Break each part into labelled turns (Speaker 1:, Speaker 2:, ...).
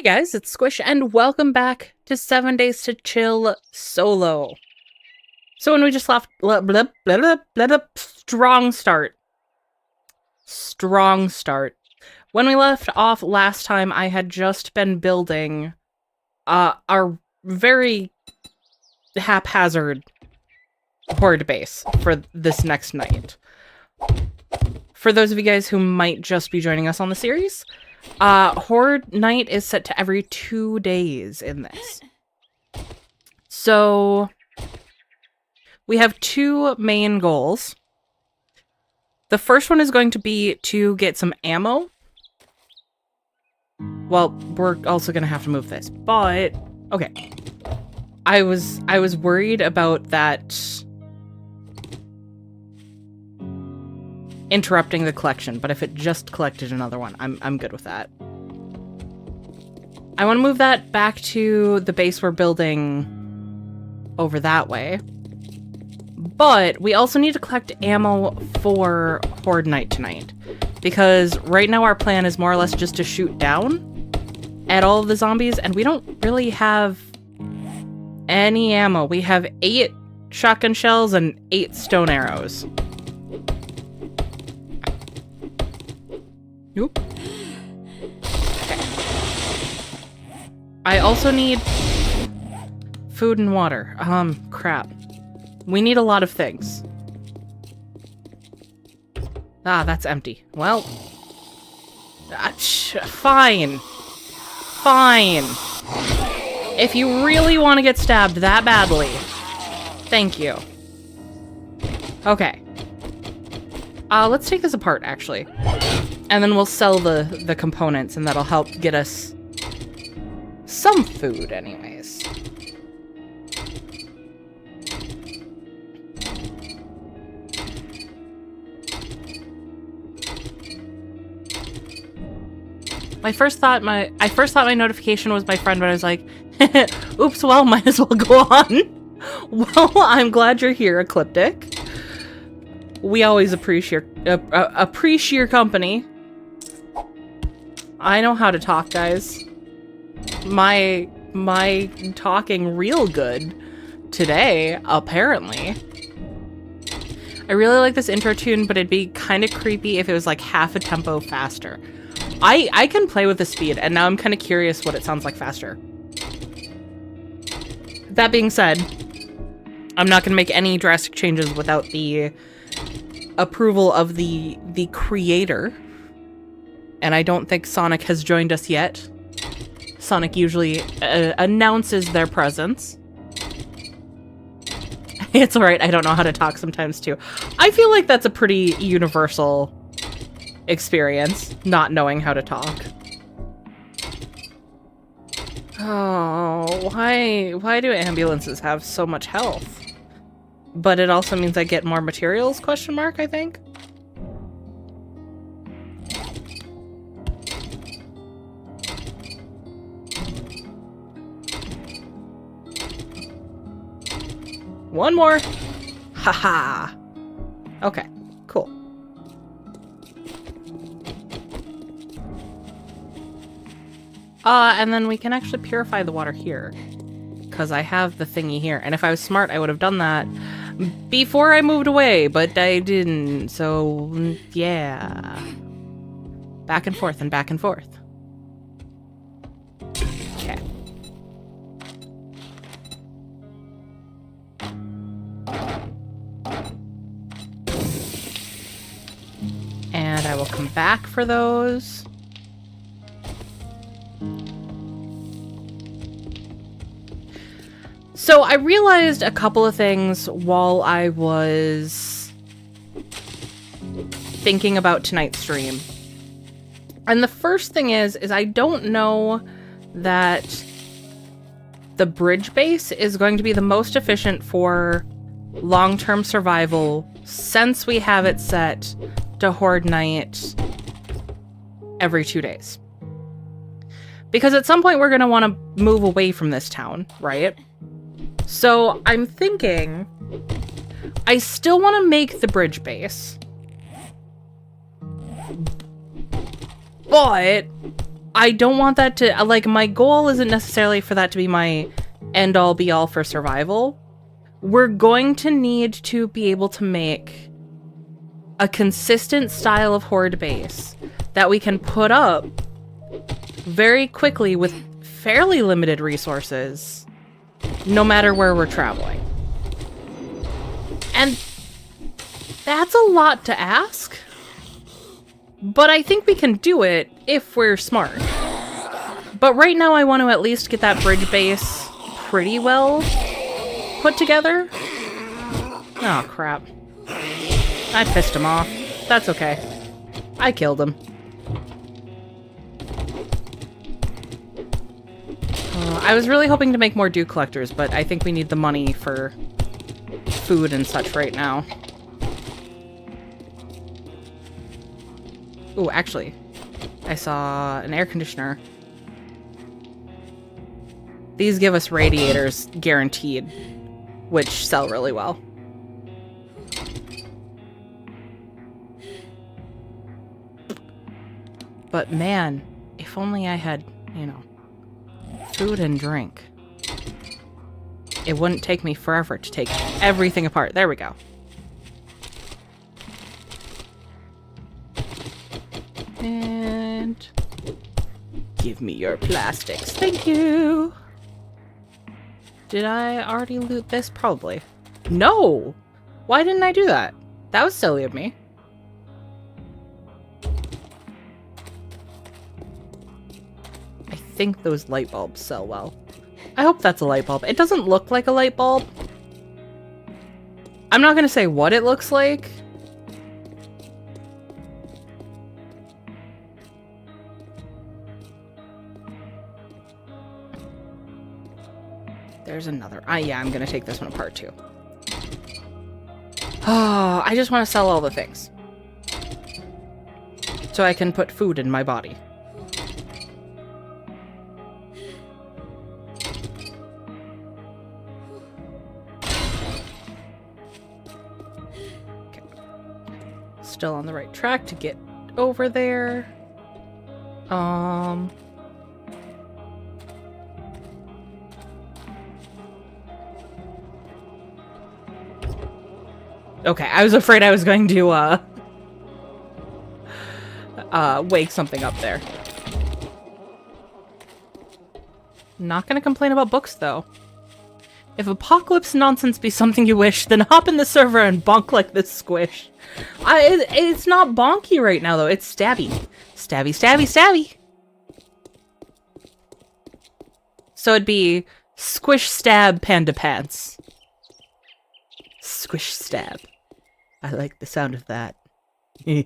Speaker 1: Hey guys, it's Squish, and welcome back to 7 Days to Chill Solo. So when we just left, strong start. When we left off last time, I had just been building our very haphazard horde base for this next night. For those of you guys who might just be joining us on the series, horde night is set to every 2 days in this. So we have two main goals. The first one is going to be to get some ammo. Well, we're also going to have to move this, but okay. I was worried about that interrupting the collection, but if it just collected another one, I'm good with that. I want to move that back to the base we're building over that way. But we also need to collect ammo for Horde Night tonight. Because right now our plan is more or less just to shoot down at all of the zombies, and we don't really have any ammo. We have 8 shotgun shells and 8 stone arrows. Nope. Okay. I also need food and water. Crap. We need a lot of things. Ah, that's empty. Well. Fine. Fine. If you really want to get stabbed that badly. Thank you. Okay. Let's take this apart, actually. And then we'll sell the components, and that'll help get us some food anyways. I first thought my notification was my friend, but I was like, oops, well, might as well go on. Well, I'm glad you're here, Ecliptic. We always appreciate your company. I know how to talk, guys. My talking real good today, apparently. I really like this intro tune, but it'd be kind of creepy if it was like half a tempo faster. I can play with the speed, and now I'm kind of curious what it sounds like faster. That being said, I'm not going to make any drastic changes without the approval of the creator. And I don't think Sonic has joined us yet. Sonic usually announces their presence. It's alright, I don't know how to talk sometimes too. I feel like that's a pretty universal experience, not knowing how to talk. Oh, why do ambulances have so much health? But it also means I get more materials, question mark, I think? One more. Haha. Okay, cool. And then we can actually purify the water here. Because I have the thingy here. And if I was smart, I would have done that before I moved away, but I didn't. So, yeah. Back and forth and back and forth. Okay. And I will come back for those. So I realized a couple of things while I was thinking about tonight's stream. And the first thing is I don't know that the bridge base is going to be the most efficient for long-term survival since we have it set to Horde Night every 2 days. Because at some point we're going to want to move away from this town, right? So I'm thinking I still want to make the bridge base, but I don't want that to, like, my goal isn't necessarily for that to be my end-all be-all for survival. We're going to need to be able to make a consistent style of horde base that we can put up very quickly with fairly limited resources, no matter where we're traveling. And that's a lot to ask, but I think we can do it if we're smart. But right now I want to at least get that bridge base pretty well put together. Oh, crap. I pissed him off. That's okay. I killed him. I was really hoping to make more dew collectors, but I think we need the money for food and such right now. Ooh, actually, I saw an air conditioner. These give us radiators guaranteed, which sell really well. But man, if only I had, you know, food and drink. It wouldn't take me forever to take everything apart. There we go. And give me your plastics. Thank you. Did I already loot this? Probably. No! Why didn't I do that? That was silly of me. I think those light bulbs sell well. I hope that's a light bulb. It doesn't look like a light bulb. I'm not gonna say what it looks like. There's another. Yeah, I'm gonna take this one apart too. Oh, I just want to sell all the things. So I can put food in my body. Okay. Still on the right track to get over there. Okay, I was afraid I was going to, wake something up there. Not gonna complain about books, though. If apocalypse nonsense be something you wish, then hop in the server and bonk like this squish. It's not bonky right now, though. It's stabby. Stabby, stabby, stabby. So it'd be squish, stab, panda pants. Squish, stab. I like the sound of that. I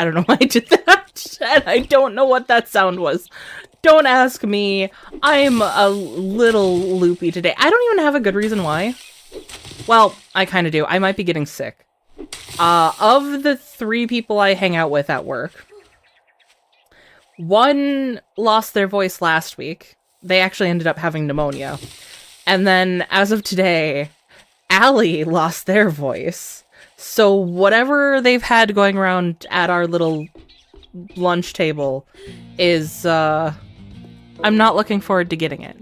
Speaker 1: don't know why I did that, and I don't know what that sound was. Don't ask me. I'm a little loopy today. I don't even have a good reason why. Well, I kind of do. I might be getting sick. Of the 3 people I hang out with at work, one lost their voice last week. They actually ended up having pneumonia. And then, as of today, Allie lost their voice. So whatever they've had going around at our little lunch table is, I'm not looking forward to getting it.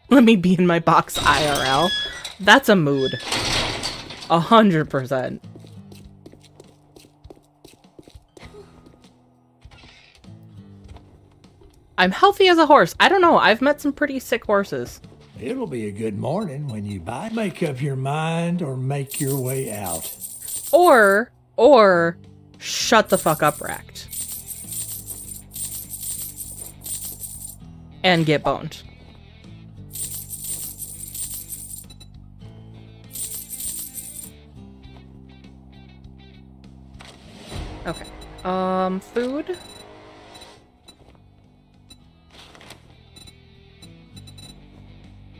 Speaker 1: Let me be in my box IRL. That's a mood. 100%. I'm healthy as a horse. I don't know. I've met some pretty sick horses.
Speaker 2: It'll be a good morning when you buy. Make up your mind or make your way out.
Speaker 1: Or shut the fuck up, Racked. And get boned. Okay. Food?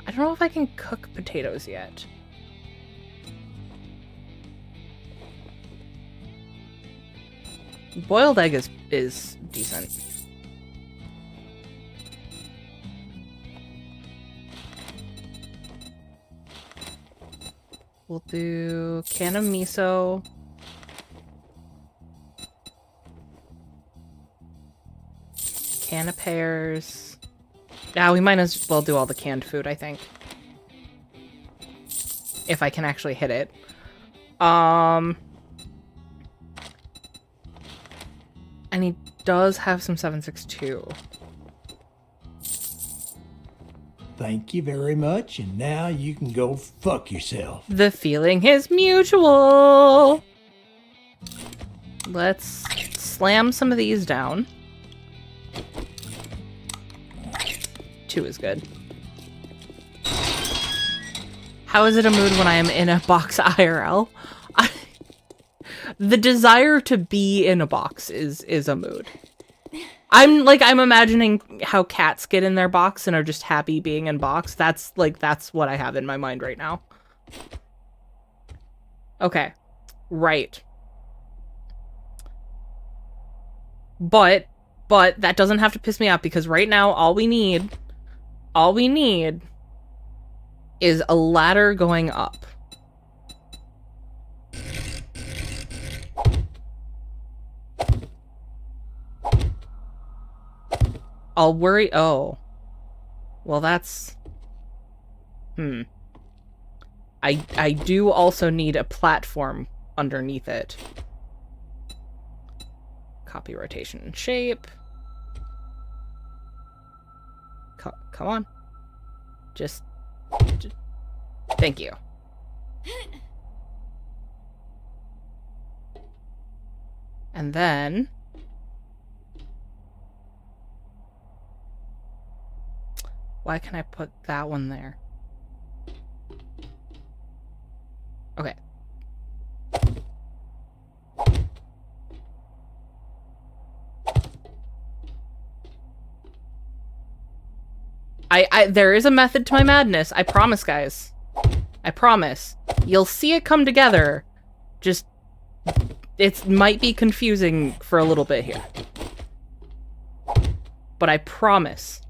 Speaker 1: I don't know if I can cook potatoes yet. Boiled egg is decent. We'll do can of miso. Can of pears. Yeah, we might as well do all the canned food, I think. If I can actually hit it. And he does have some 762.
Speaker 2: Thank you very much, and now you can go fuck yourself.
Speaker 1: The feeling is mutual. Let's slam some of these down. 2 is good. How is it a mood when I am in a box IRL? The desire to be in a box is a mood. I'm imagining how cats get in their box and are just happy being in box. That's what I have in my mind right now. Okay. Right. But that doesn't have to piss me off because right now all we need is a ladder going up. I'll worry. Oh. Well, that's... I do also need a platform underneath it. Copy rotation and shape. Come on. Just... Thank you. And then... Why can I put that one there? Okay. There is a method to my madness. I promise, guys. I promise. You'll see it come together. Just, it might be confusing for a little bit here. But I promise.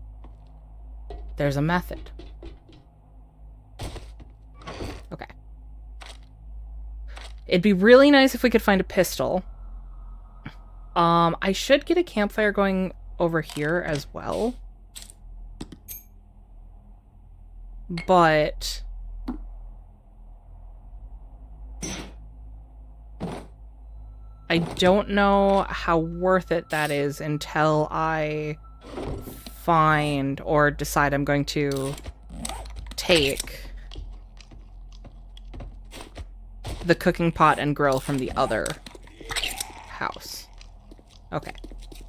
Speaker 1: There's a method. Okay. It'd be really nice if we could find a pistol. I should get a campfire going over here as well. But... I don't know how worth it that is until I find or decide I'm going to take the cooking pot and grill from the other house. Okay.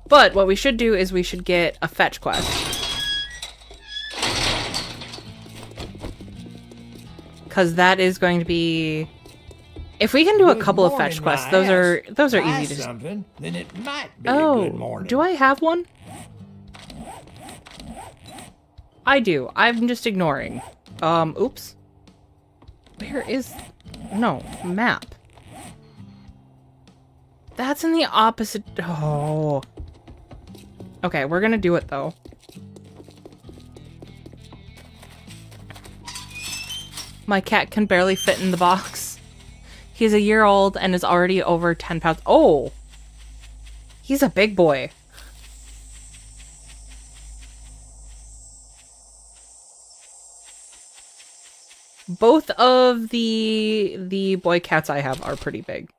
Speaker 1: But what we should do is we should get a fetch quest. Because that is going to be... If we can do a couple of fetch quests, those are easy to...
Speaker 2: Something, then it might be a good morning.
Speaker 1: Do I have one? I do. I'm just ignoring. Oops. Where is... No, map. That's in the opposite... Oh. Okay, we're gonna do it, though. My cat can barely fit in the box. He's a year old and is already over 10 pounds. Oh! He's a big boy. Both of the boy cats I have are pretty big.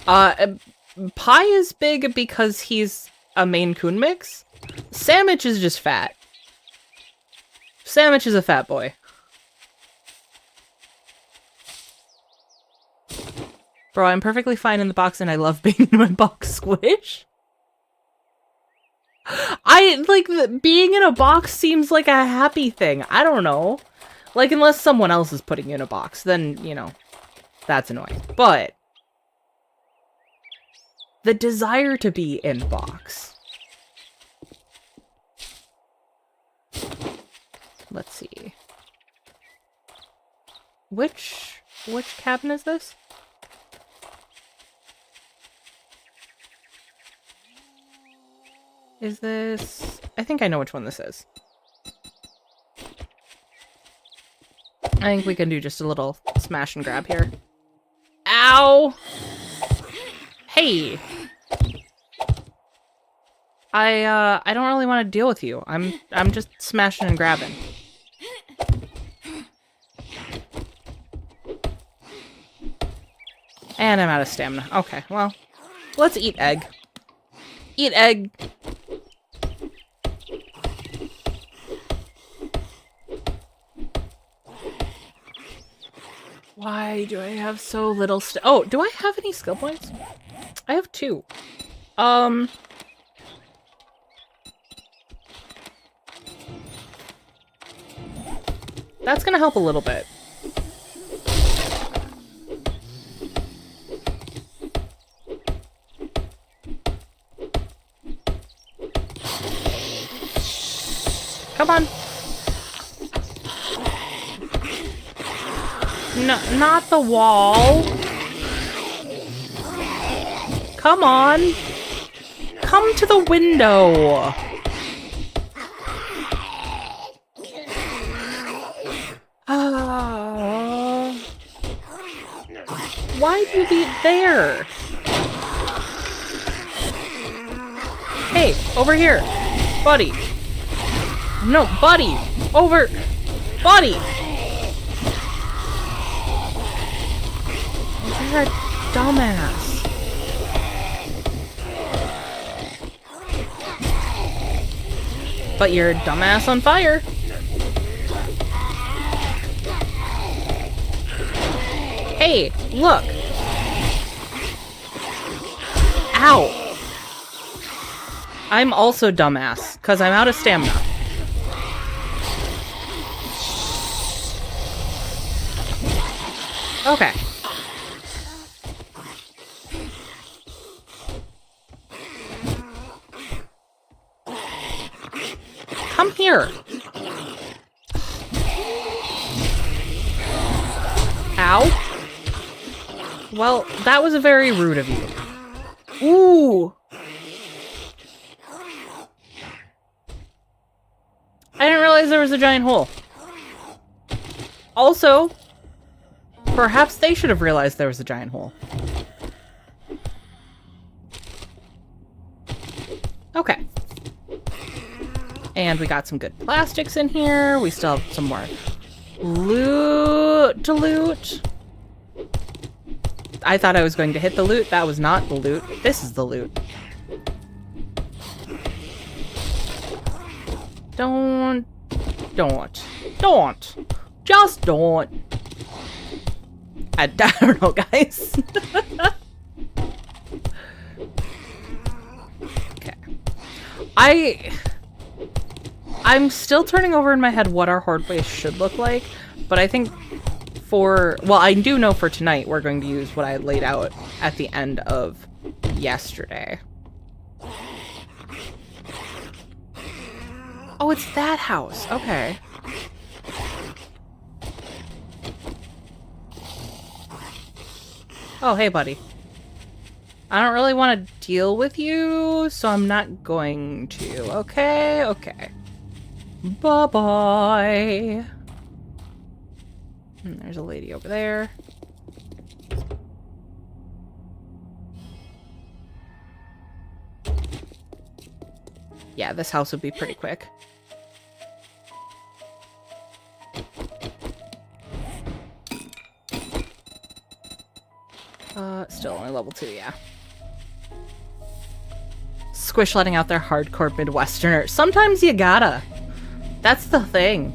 Speaker 1: Pie is big because he's a Maine Coon mix. Sandwich is just fat. Sandwich is a fat boy. Bro, I'm perfectly fine in the box and I love being in my box squish. Being in a box seems like a happy thing. I don't know. Like, unless someone else is putting you in a box, then, you know, that's annoying. But the desire to be in box. Let's see. Which cabin is this? Is this... I think I know which one this is. I think we can do just a little smash and grab here. Ow! Hey! I don't really want to deal with you. I'm just smashing and grabbing. And I'm out of stamina. Okay, well, let's eat egg. Eat egg. Why do I have so little oh, do I have any skill points? I have 2. That's gonna help a little bit. Come on. No, not the wall. Come on. Come to the window. Why do you be there? Hey, over here. Buddy. No, buddy. Over. Buddy. You're a dumbass. But you're a dumbass on fire. Hey, look. Ow. I'm also dumbass, because I'm out of stamina. Okay. Come here. Ow. Well, that was very rude of you. Ooh. I didn't realize there was a giant hole. Also, perhaps they should have realized there was a giant hole. Okay. And we got some good plastics in here. We still have some more loot to loot. I thought I was going to hit the loot. That was not the loot. This is the loot. Don't. Just don't. I don't know, guys. Okay. I'm still turning over in my head what our horde base should look like, but I think well, I do know for tonight we're going to use what I laid out at the end of yesterday. Oh, it's that house. Okay. Oh, hey, buddy. I don't really want to deal with you, so I'm not going to. Okay, okay. Bye-bye. There's a lady over there. Yeah, this house would be pretty quick. Still only level 2, yeah. Squish letting out their hardcore Midwesterner. Sometimes you gotta. That's the thing.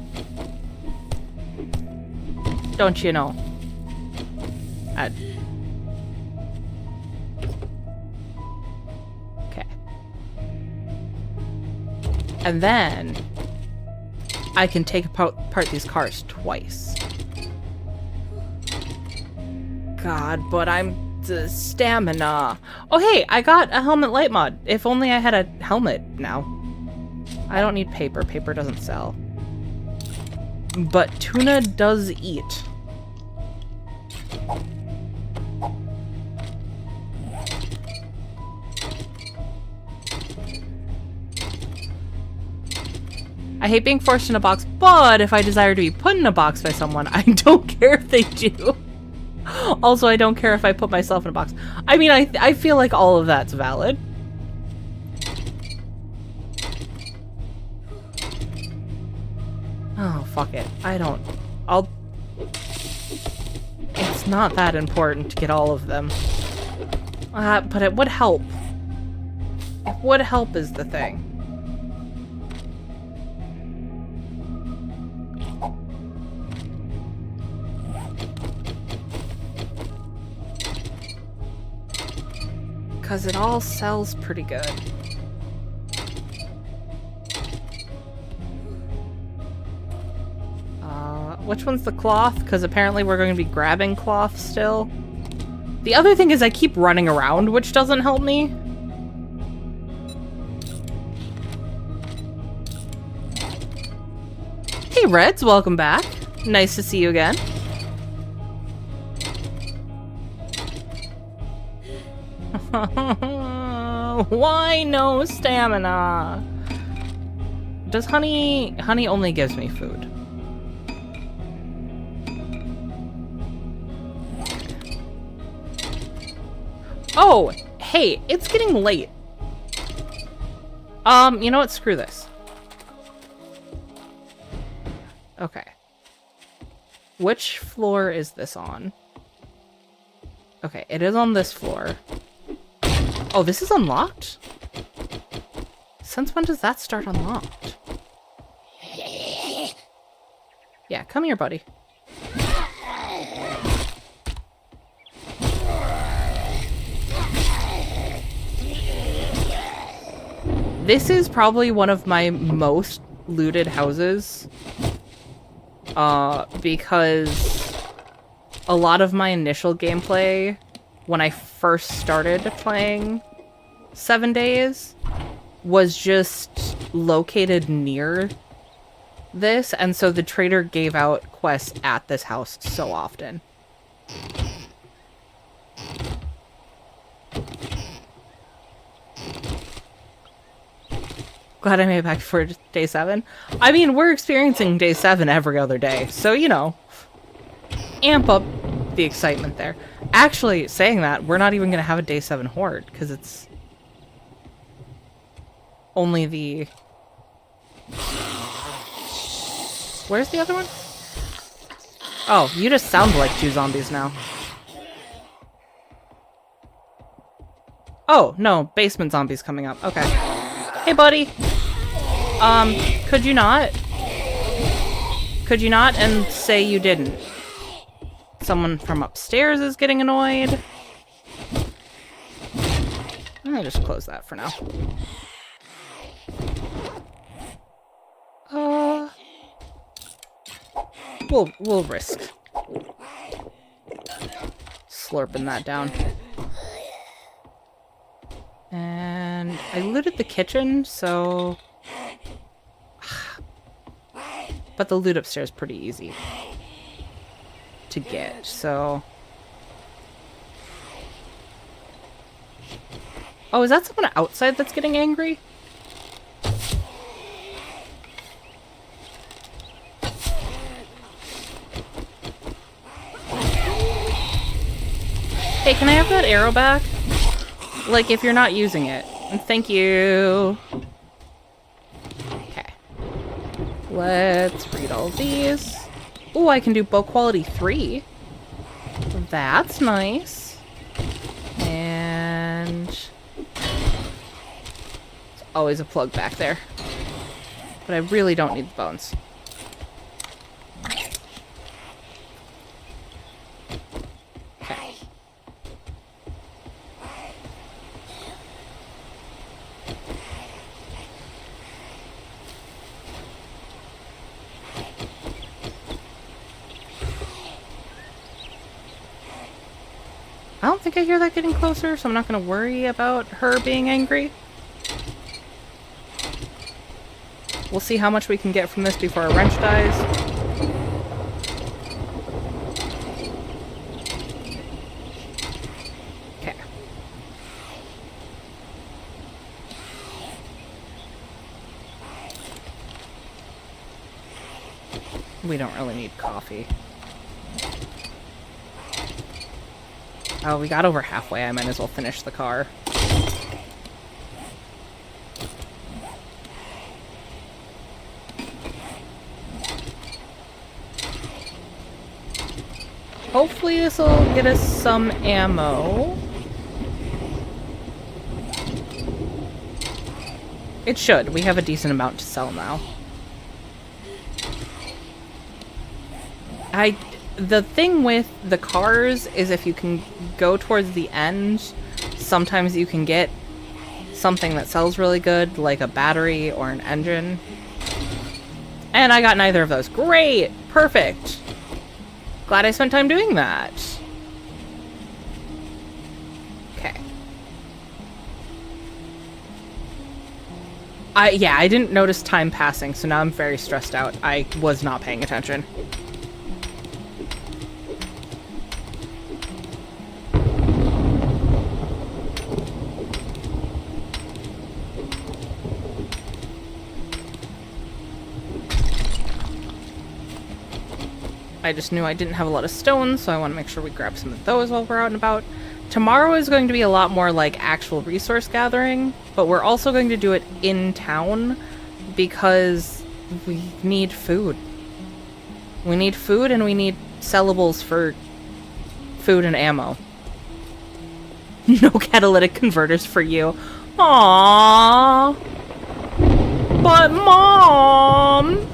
Speaker 1: Don't you know? Okay. And then I can take apart these cars twice. God, but I'm the stamina. Oh, hey, I got a helmet light mod. If only I had a helmet now. I don't need paper. Paper doesn't sell. But tuna does eat. I hate being forced in a box, but if I desire to be put in a box by someone, I don't care if they do. Also, I don't care if I put myself in a box. I mean, I feel like all of that's valid. Oh, fuck it. It's not that important to get all of them. But it would help. It would help is the thing. Because it all sells pretty good. Which one's the cloth? Because apparently we're going to be grabbing cloth still. The other thing is I keep running around, which doesn't help me. Hey Reds, welcome back. Nice to see you again. Why no stamina? Does honey only gives me food? Oh, hey, it's getting late. You know what? Screw this. Okay. Which floor is this on? Okay, it is on this floor. Oh, this is unlocked? Since when does that start unlocked? Yeah, come here, buddy. This is probably one of my most looted houses. Because a lot of my initial gameplay, when I first started playing 7 Days, was just located near this, and so the trader gave out quests at this house so often. Glad I made it back for day 7. I mean, we're experiencing day 7 every other day, so, you know, amp up the excitement there. Actually, saying that, we're not even going to have a day 7 horde, because it's only the... Where's the other one? Oh, you just sound like 2 zombies now. Oh, no, basement zombies coming up. Okay. Hey, buddy. Could you not? Could you not and say you didn't? Someone from upstairs is getting annoyed. I'll just close that for now. We'll risk slurping that down. And I looted the kitchen, so... But the loot upstairs is pretty easy to get, so... Oh, is that someone outside that's getting angry? Hey, can I have that arrow back? Like, if you're not using it. Thank you. Okay. Let's read all these. Ooh, I can do bow quality 3. That's nice. And... There's always a plug back there. But I really don't need the bones. I don't think I hear that getting closer, so I'm not going to worry about her being angry. We'll see how much we can get from this before our wrench dies. Okay. We don't really need coffee. Oh, we got over halfway. I might as well finish the car. Hopefully this will get us some ammo. It should. We have a decent amount to sell now. The thing with the cars is if you can go towards the end, sometimes you can get something that sells really good, like a battery or an engine. And I got neither of those. Great! Perfect! Glad I spent time doing that. Okay. I didn't notice time passing, so now I'm very stressed out. I was not paying attention. I just knew I didn't have a lot of stones, so I want to make sure we grab some of those while we're out and about. Tomorrow is going to be a lot more like actual resource gathering, but we're also going to do it in town because we need food. We need food and we need sellables for food and ammo. No catalytic converters for you. Aww. But Mom!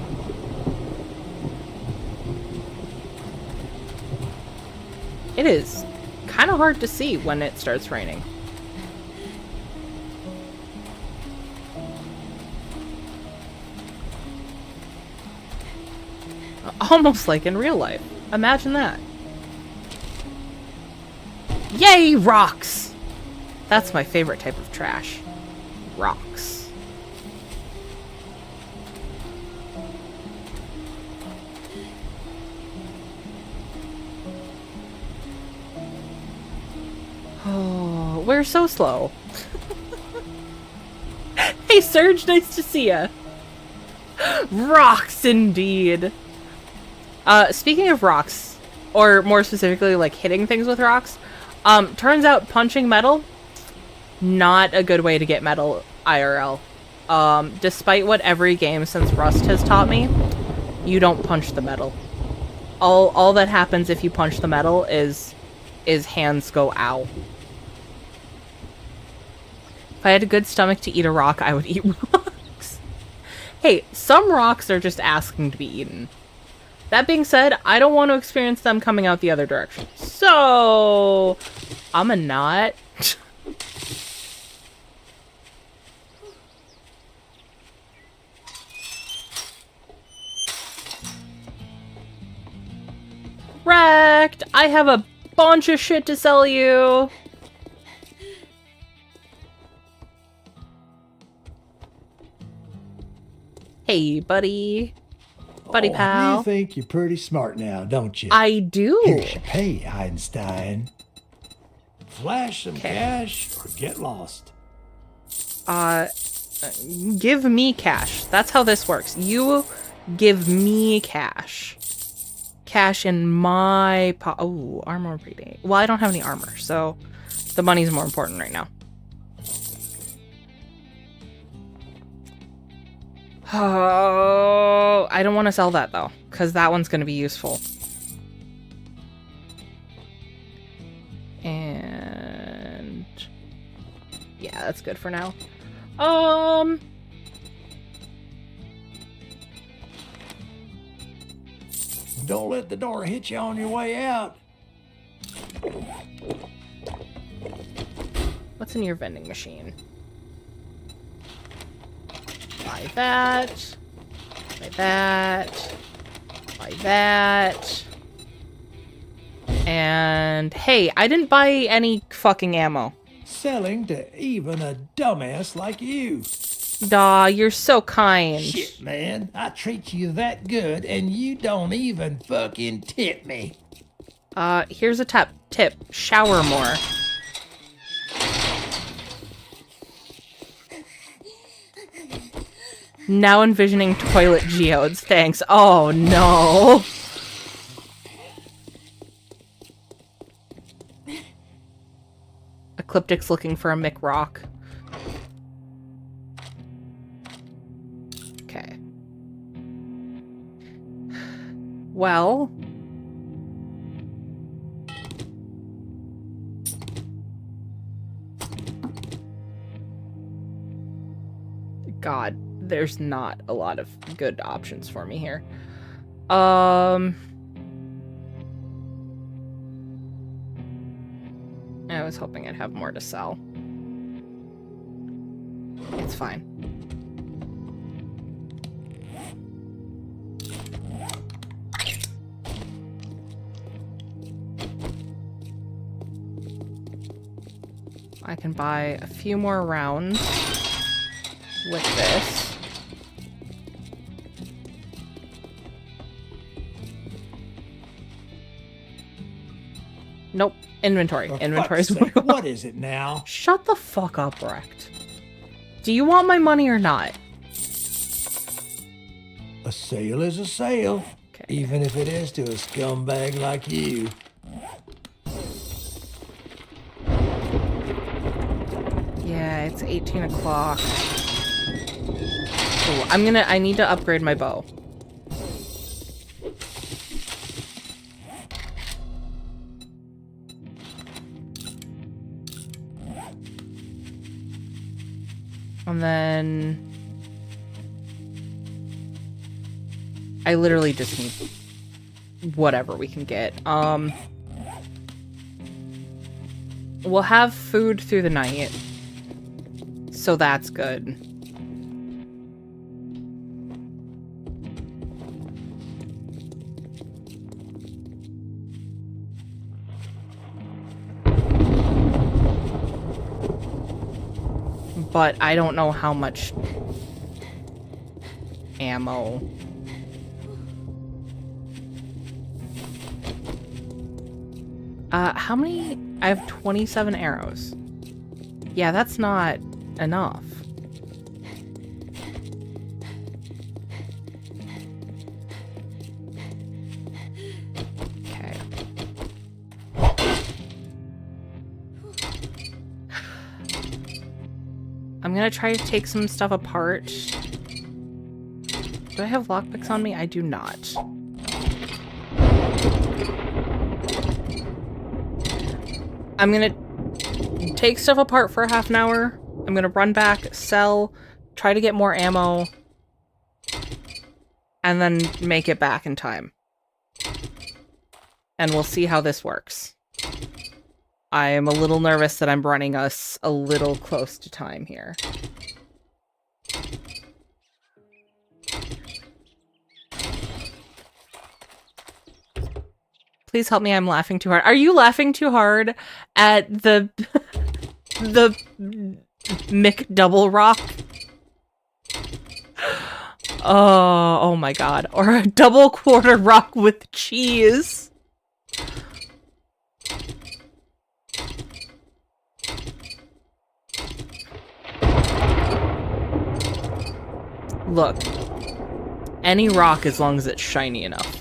Speaker 1: It is kind of hard to see when it starts raining. Almost like in real life. Imagine that. Yay, rocks! That's my favorite type of trash. Rocks. Oh, we're so slow. Hey, Serge, nice to see ya. Rocks, indeed. Speaking of rocks, or more specifically, like, hitting things with rocks, turns out punching metal, not a good way to get metal IRL. Despite what every game since Rust has taught me, you don't punch the metal. All that happens if you punch the metal is hands go ow. If I had a good stomach to eat a rock, I would eat rocks. Hey, some rocks are just asking to be eaten. That being said, I don't want to experience them coming out the other direction. So, I'm a not. Wrecked! I have a bunch of shit to sell you. Hey, buddy. Buddy pal.
Speaker 2: You think you're pretty smart now, don't you?
Speaker 1: I do.
Speaker 2: Here's your pay, Einstein. Flash some cash or get lost.
Speaker 1: Give me cash. That's how this works. You give me cash. Cash in my oh, armor reading. Well, I don't have any armor, so the money's more important right now. Oh, I don't want to sell that though, because that one's going to be useful. And yeah, that's good for now.
Speaker 2: Don't let the door hit you on your way out.
Speaker 1: What's in your vending machine? Buy that. Buy that. Buy that. And hey, I didn't buy any fucking ammo.
Speaker 2: Selling to even a dumbass like you.
Speaker 1: Daw, you're so kind.
Speaker 2: Shit, man. I treat you that good and you don't even fucking tip me.
Speaker 1: Here's a tip. Shower more. Now envisioning toilet geodes. Thanks. Oh, no. Ecliptic's looking for a Mick Rock. Okay. Well... God, there's not a lot of good options for me here. I was hoping I'd have more to sell. It's fine. I can buy a few more rounds with this. Nope. Inventory. Inventory's
Speaker 2: what is it now?
Speaker 1: Shut the fuck up, Rect. Do you want my money or not?
Speaker 2: A sale is a sale.
Speaker 1: Okay.
Speaker 2: Even if it is to a scumbag like you.
Speaker 1: Yeah, it's 18 o'clock. Ooh, I need to upgrade my bow. And then... I literally just need whatever we can get. We'll have food through the night. So that's good. But I don't know how much ammo. How many? I have 27 arrows. Yeah, that's not enough. Okay. I'm gonna try to take some stuff apart. Do I have lockpicks on me? I do not. I'm gonna take stuff apart for a half an hour. I'm gonna run back, sell, try to get more ammo, and then make it back in time. And we'll see how this works. I am a little nervous that I'm running us a little close to time here. Please help me, I'm laughing too hard. Are you laughing too hard at the McDouble Rock? Oh my god. Or a double quarter rock with cheese. Look. Any rock as long as it's shiny enough.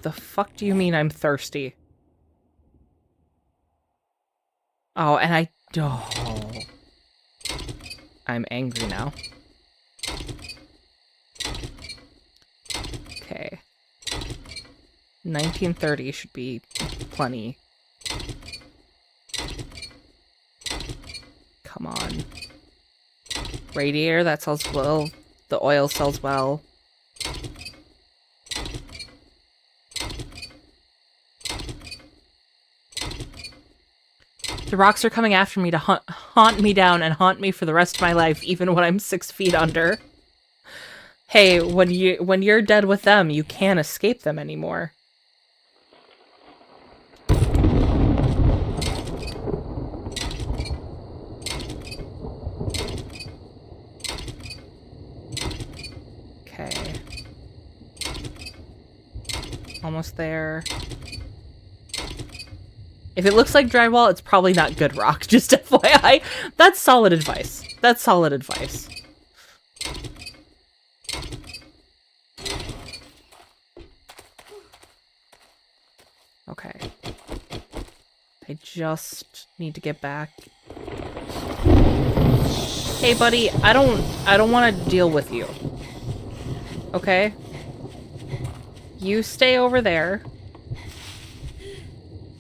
Speaker 1: The fuck do you mean I'm thirsty? Oh, and oh. I'm angry now. Okay. 1930 should be plenty. Come on. Radiator, that sells well. The oil sells well. The rocks are coming after me to haunt me down and haunt me for the rest of my life, even when I'm 6 feet under. Hey, when you're dead with them, you can't escape them anymore. Okay. Almost there. If it looks like drywall, it's probably not good rock, just FYI. That's solid advice. That's solid advice. Okay. I just need to get back. Hey buddy, I don't want to deal with you. Okay? You stay over there.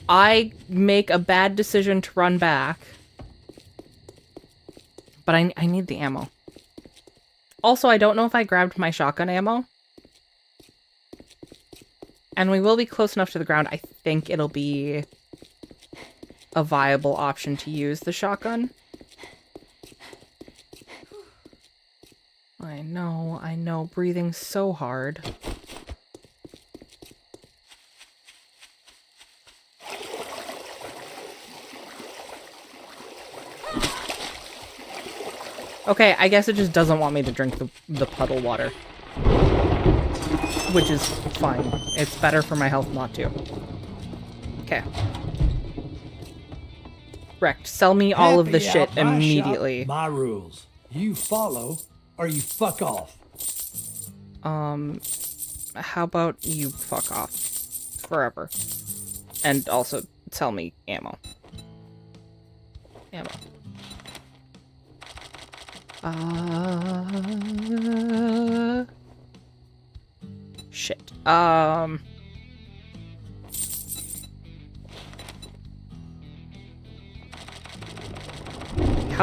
Speaker 1: I make a bad decision to run back. But I need the ammo. Also, I don't know if I grabbed my shotgun ammo. And we will be close enough to the ground. I think it'll be a viable option to use the shotgun. I know. Breathing's so hard. Okay, I guess it just doesn't want me to drink the puddle water. Which is fine. It's better for my health not to. Okay. Wrecked. Sell me all of the shit immediately.
Speaker 2: Shop, my rules. You follow or you fuck off.
Speaker 1: How about you fuck off forever? And also sell me ammo. Ammo. Shit. How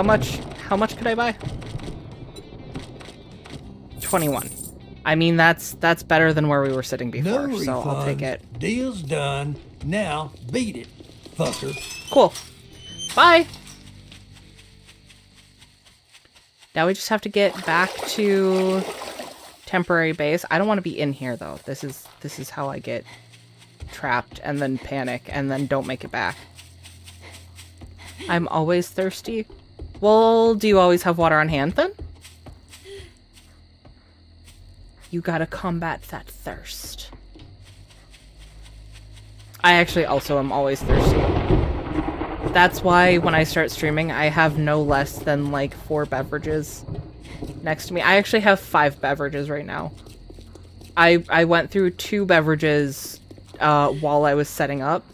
Speaker 1: much could I buy? 21. I mean, that's better than where we were sitting before,
Speaker 2: No
Speaker 1: so I'll take it.
Speaker 2: Deal's done. Now beat it, fucker.
Speaker 1: Cool. Bye. Now we just have to get back to temporary base. I don't want to be in here though. This is how I get trapped and then panic and then don't make it back. I'm always thirsty. Well, do you always have water on hand then? You gotta combat that thirst. I actually also am always thirsty. That's why when I start streaming, I have no less than like 4 beverages next to me. I actually have 5 beverages right now. I went through 2 beverages while I was setting up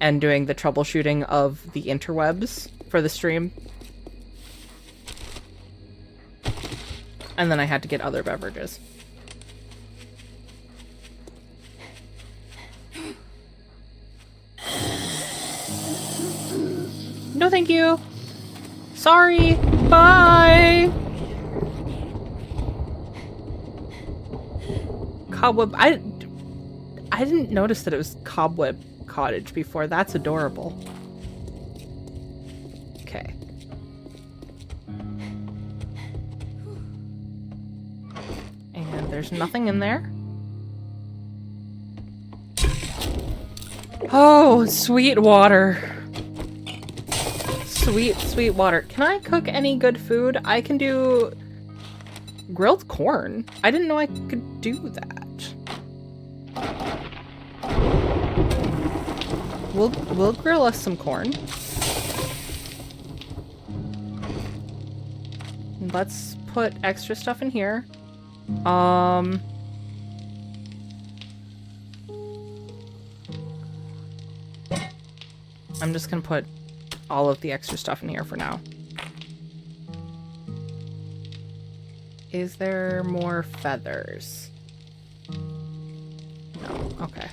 Speaker 1: and doing the troubleshooting of the interwebs for the stream. And then I had to get other beverages. No, thank you. Sorry. Bye. Cobweb. I didn't notice that it was Cobweb Cottage before. That's adorable. Okay. And there's nothing in there. Oh, sweet water. Sweet, sweet water. Can I cook any good food? I can do grilled corn. I didn't know I could do that. We'll grill us some corn. Let's put extra stuff in here. I'm just gonna put all of the extra stuff in here for now. Is there more feathers? No. Okay.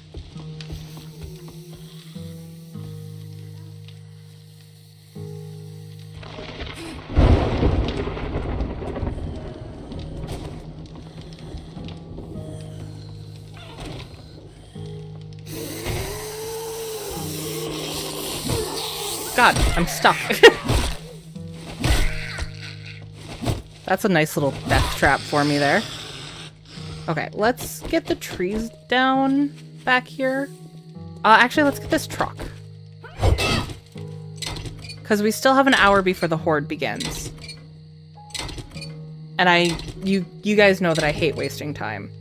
Speaker 1: God, I'm stuck. That's a nice little death trap for me there. Okay, let's get the trees down back here. Actually, let's get this truck. Because we still have an hour before the horde begins. And you guys know that I hate wasting time.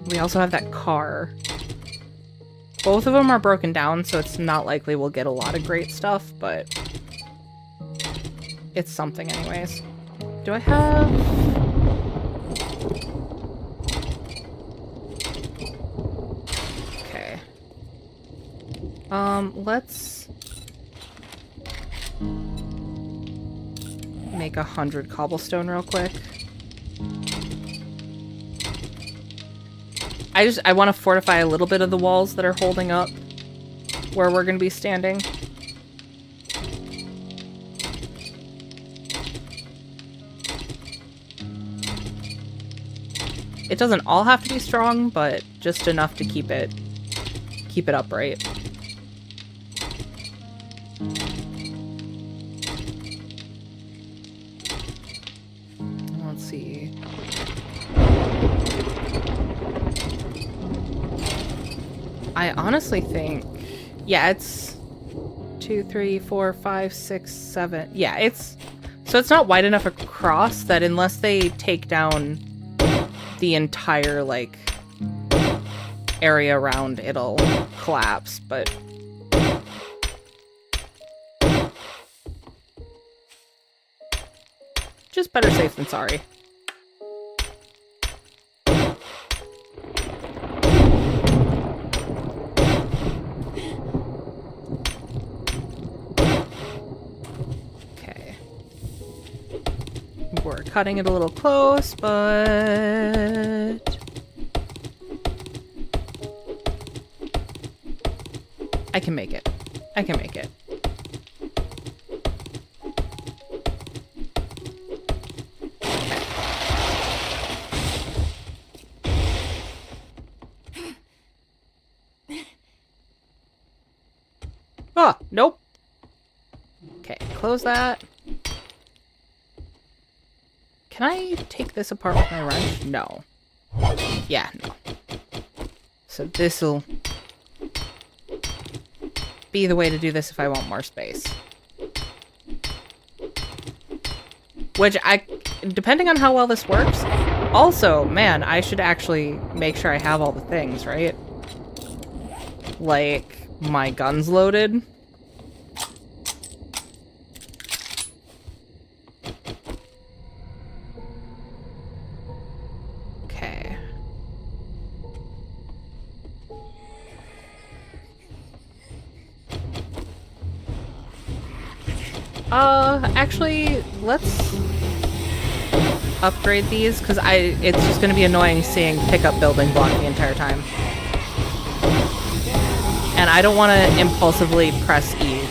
Speaker 1: We also have that car. Both of them are broken down, so it's not likely we'll get a lot of great stuff, but it's something anyways. Do I have... Okay. Let's make 100 cobblestone real quick. I want to fortify a little bit of the walls that are holding up where we're going to be standing. It doesn't all have to be strong, but just enough to keep it upright. Let's see. I honestly think, yeah, it's 2, 3, 4, 5, 6, 7. Yeah, so it's not wide enough across that unless they take down the entire, like, area around, it'll collapse, but... Just better safe than sorry. We're cutting it a little close, but... I can make it. I can make it. Oh, nope. Okay, close that. Can I take this apart with my wrench? No. Yeah, no. So this'll be the way to do this if I want more space. Which depending on how well this works, also, man, I should actually make sure I have all the things, right? Like, my gun's loaded. Actually, let's upgrade these, because it's just going to be annoying seeing pickup building block the entire time. And I don't want to impulsively press E.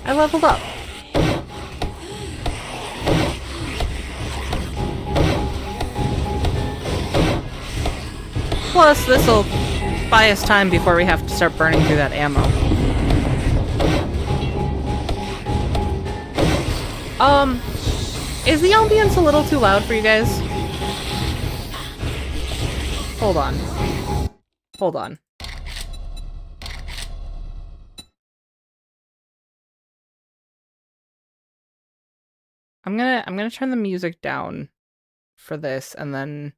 Speaker 1: I leveled up. Plus, this'll buy us time before we have to start burning through that ammo. Is the ambience a little too loud for you guys? Hold on. Hold on. I'm gonna turn the music down for this, and then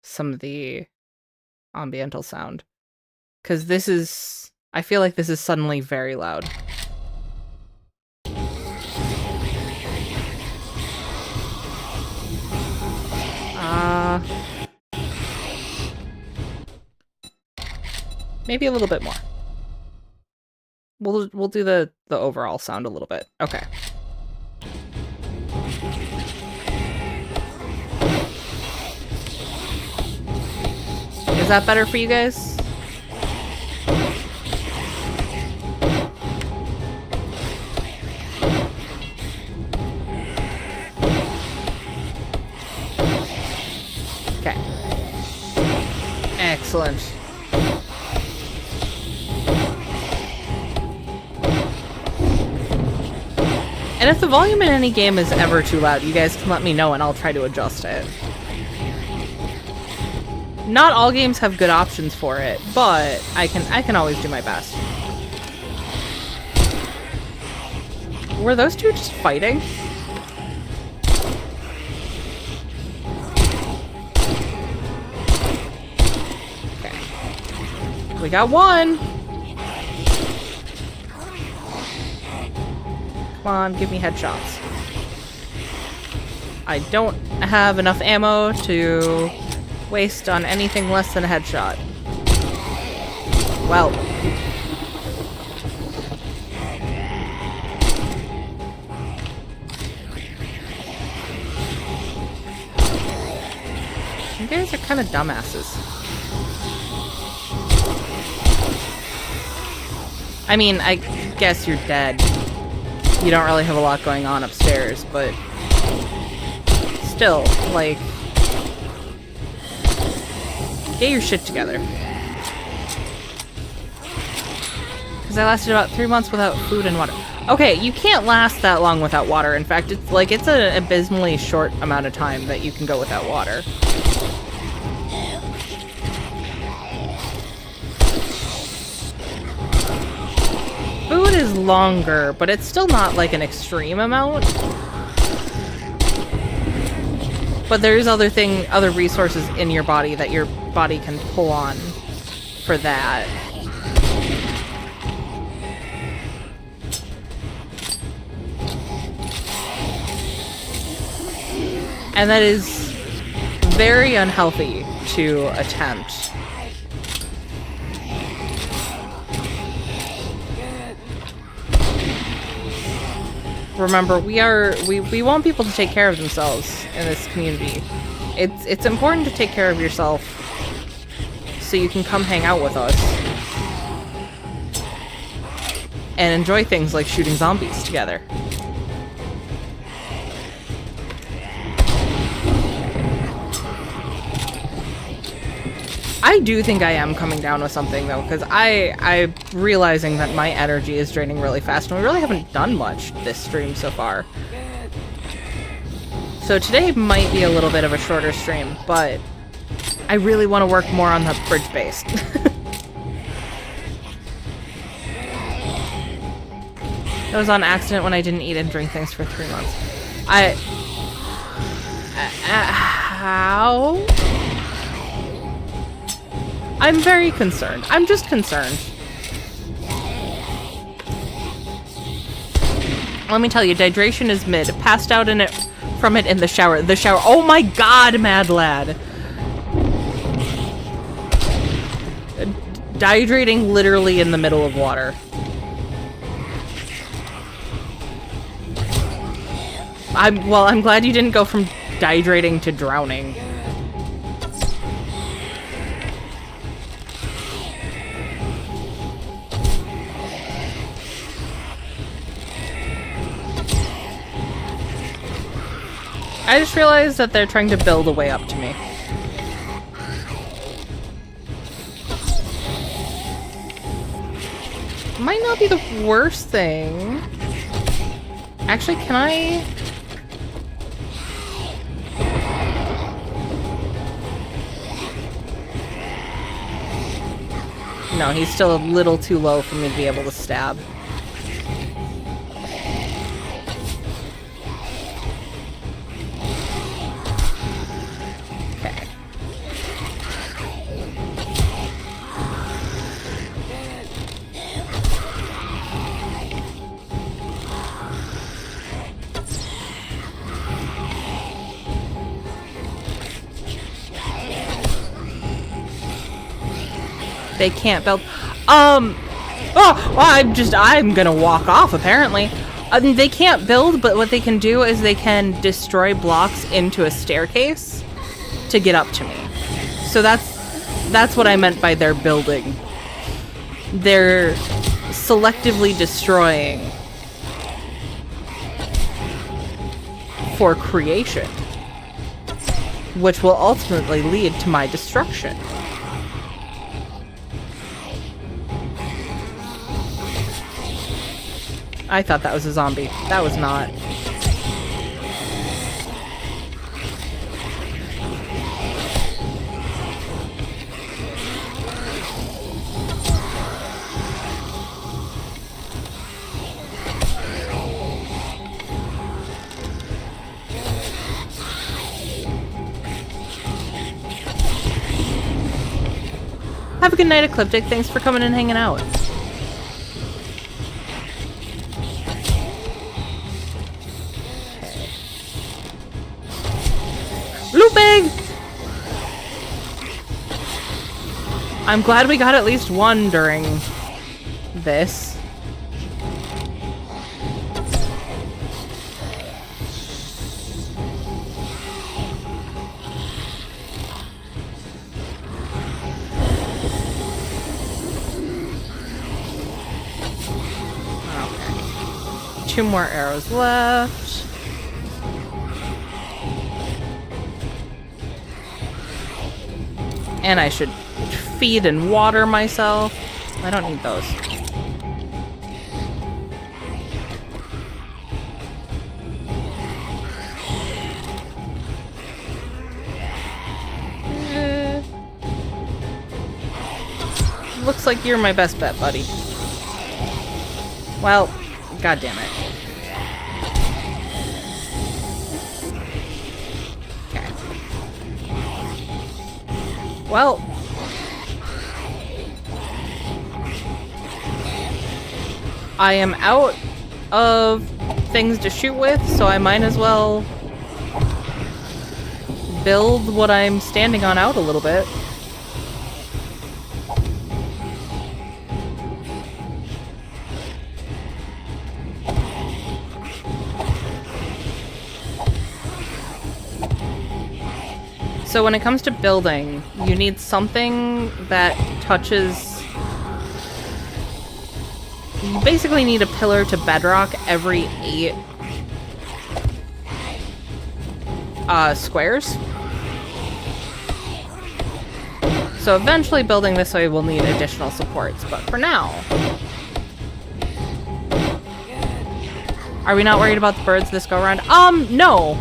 Speaker 1: some of the ambiental sound. 'Cause I feel like this is suddenly very loud. Maybe a little bit more. We'll do the overall sound a little bit. Okay. Is that better for you guys? Okay. Excellent. if the volume in any game is ever too loud, you guys can let me know and I'll try to adjust it. Not all games have good options for it, but I can always do my best. Were those two just fighting? Okay. We got one! Come on, give me headshots. I don't have enough ammo to waste on anything less than a headshot. Well. You guys are kind of dumbasses. I mean, I guess you're dead. You don't really have a lot going on upstairs, but still, like, get your shit together. Because I lasted about 3 months without food and water. Okay, you can't last that long without water. In fact, it's an abysmally short amount of time that you can go without water. Food is longer, but it's still not like an extreme amount. But there's other resources in your body that your body can pull on for that. And that is very unhealthy to attempt. Remember, we want people to take care of themselves in this community. It's important to take care of yourself so you can come hang out with us and enjoy things like shooting zombies together. I do think I am coming down with something, though, because I'm realizing that my energy is draining really fast, and we really haven't done much this stream so far. So today might be a little bit of a shorter stream, but I really want to work more on the bridge base. That was on accident when I didn't eat and drink things for 3 months. How? I'm very concerned. I'm just concerned. Let me tell you, dehydration is mid. Passed out from it in the shower. The shower. Oh my god, mad lad. Dehydrating literally in the middle of water. I'm glad you didn't go from dehydrating to drowning. I just realized that they're trying to build a way up to me. Might not be the worst thing. Actually, can I... No, he's still a little too low for me to be able to stab. They can't build. I'm gonna walk off, apparently. They can't build, but what they can do is they can destroy blocks into a staircase to get up to me. So that's what I meant by their building. They're selectively destroying for creation, which will ultimately lead to my destruction. I thought that was a zombie. That was not. Have a good night, Ecliptic. Thanks for coming and hanging out. Looping! I'm glad we got at least one during this. Okay. 2 more arrows left. And I should feed and water myself. I don't need those. Looks like you're my best bet, buddy. Well, god damn it. Okay. Well, I am out of things to shoot with, so I might as well build what I'm standing on out a little bit. So when it comes to building, you need something that touches... You basically need a pillar to bedrock every 8 squares. So eventually building this way will need additional supports, but for now... Are we not worried about the birds this go around? No!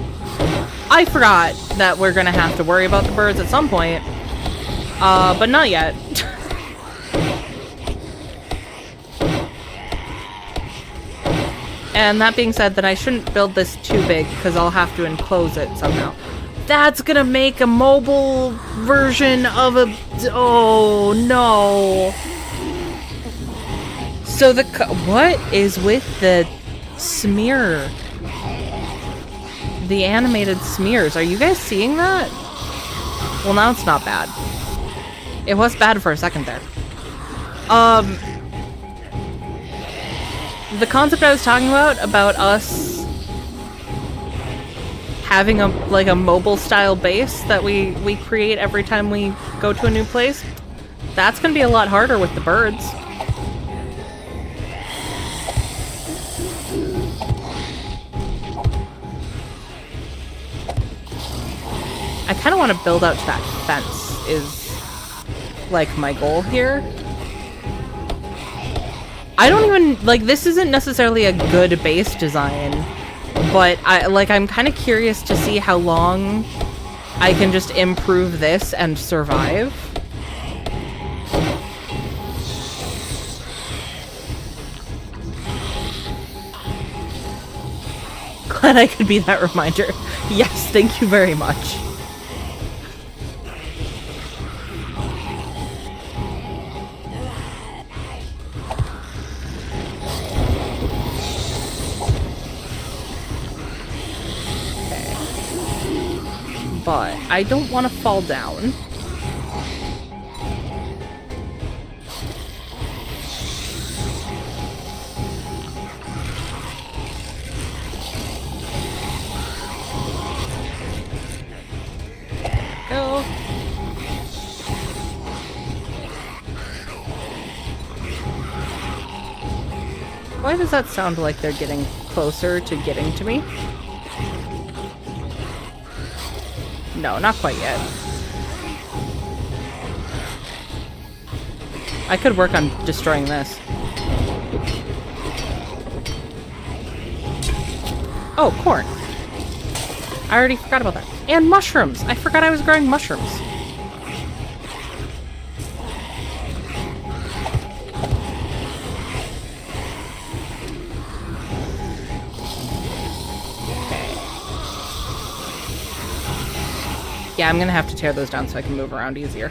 Speaker 1: I forgot that we're gonna have to worry about the birds at some point. But not yet. And that being said, that I shouldn't build this too big, because I'll have to enclose it somehow. That's gonna make a mobile version of a... Oh, no. So the... What is with the smear? The animated smears. Are you guys seeing that? Well, now it's not bad. It was bad for a second there. The concept I was talking about us having a mobile style base that we create every time we go to a new place, that's gonna be a lot harder with the birds. I kind of want to build out to that fence is like my goal here. I don't even, like, this isn't necessarily a good base design, but I'm kind of curious to see how long I can just improve this and survive. Glad I could be that reminder. Yes, thank you very much. But I don't want to fall down. Go. Why does that sound like they're getting closer to getting to me? No, not quite yet. I could work on destroying this. Oh, corn. I already forgot about that. And mushrooms! I forgot I was growing mushrooms. Yeah, I'm gonna have to tear those down so I can move around easier.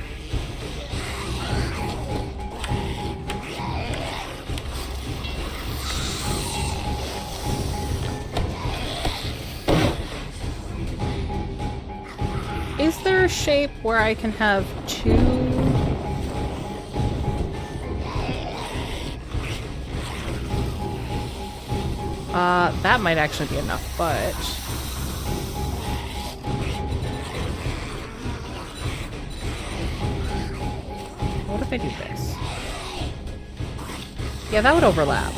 Speaker 1: Is there a shape where I can have two? That might actually be enough, but... What if I do this? Yeah, that would overlap.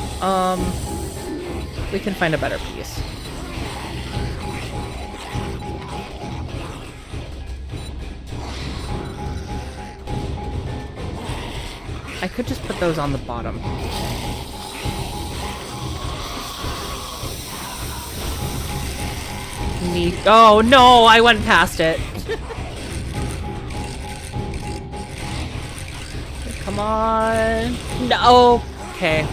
Speaker 1: We can find a better piece. I could just put those on the bottom. Neat. Oh no, I went past it. Come on. No. Okay.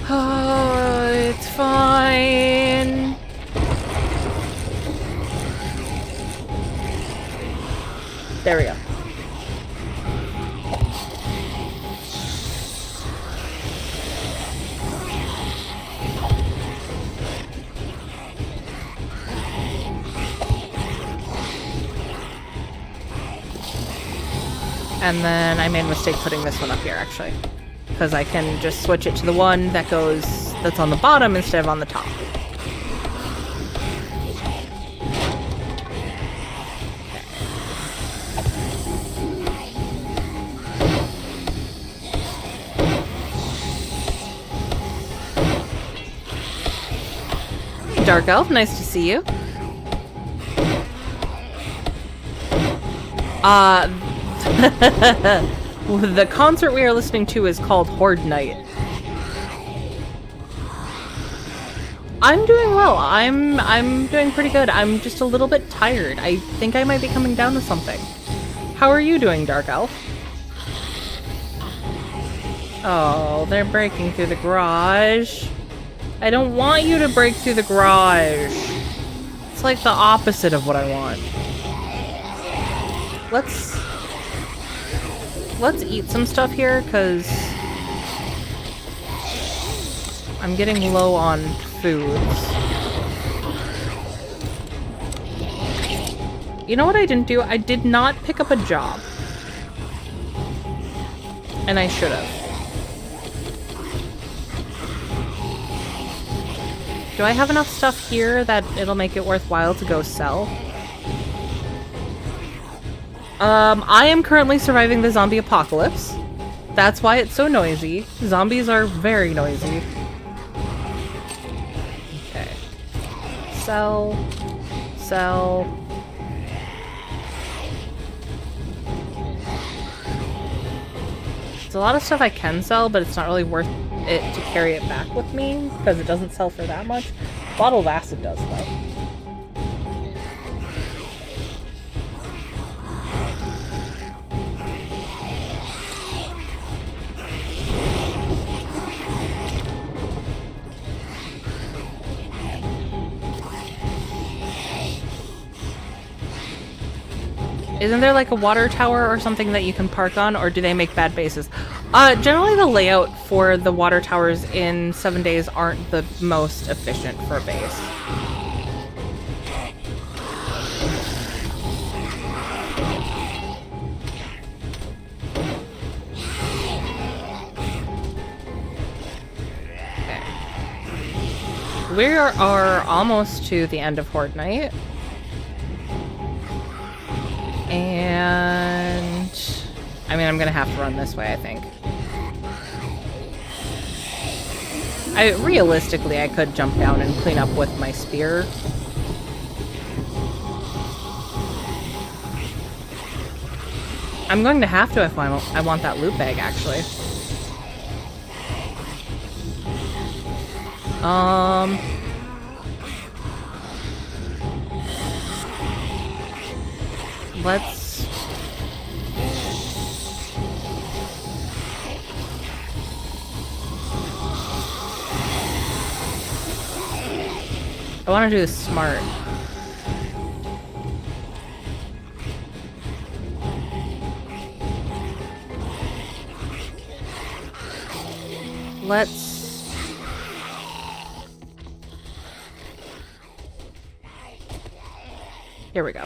Speaker 1: Oh, it's fine. There we go. And then I made a mistake putting this one up here, actually. Because I can just switch it to the one that that's on the bottom instead of on the top. Hey, Dark Elf, nice to see you. The concert we are listening to is called Horde Night. I'm doing well. I'm doing pretty good. I'm just a little bit tired. I think I might be coming down to something. How are you doing, Dark Elf? Oh, they're breaking through the garage. I don't want you to break through the garage. It's like the opposite of what I want. Let's eat some stuff here, because I'm getting low on foods. You know what I didn't do? I did not pick up a job. And I should have. Do I have enough stuff here that it'll make it worthwhile to go sell? I am currently surviving the zombie apocalypse. That's why it's so noisy. Zombies are very noisy. Okay. Sell. Sell. There's a lot of stuff I can sell, but it's not really worth it to carry it back with me, because it doesn't sell for that much. Bottle of acid does, though. Isn't there like a water tower or something that you can park on, or do they make bad bases? Generally the layout for the water towers in 7 Days aren't the most efficient for a base. Okay. We are almost to the end of Horde Night. And I mean, I'm gonna have to run this way, I think. Realistically, I could jump down and clean up with my spear. I'm going to have to if I want that loot bag, actually. Let's... I want to do this smart. Let's... Here we go.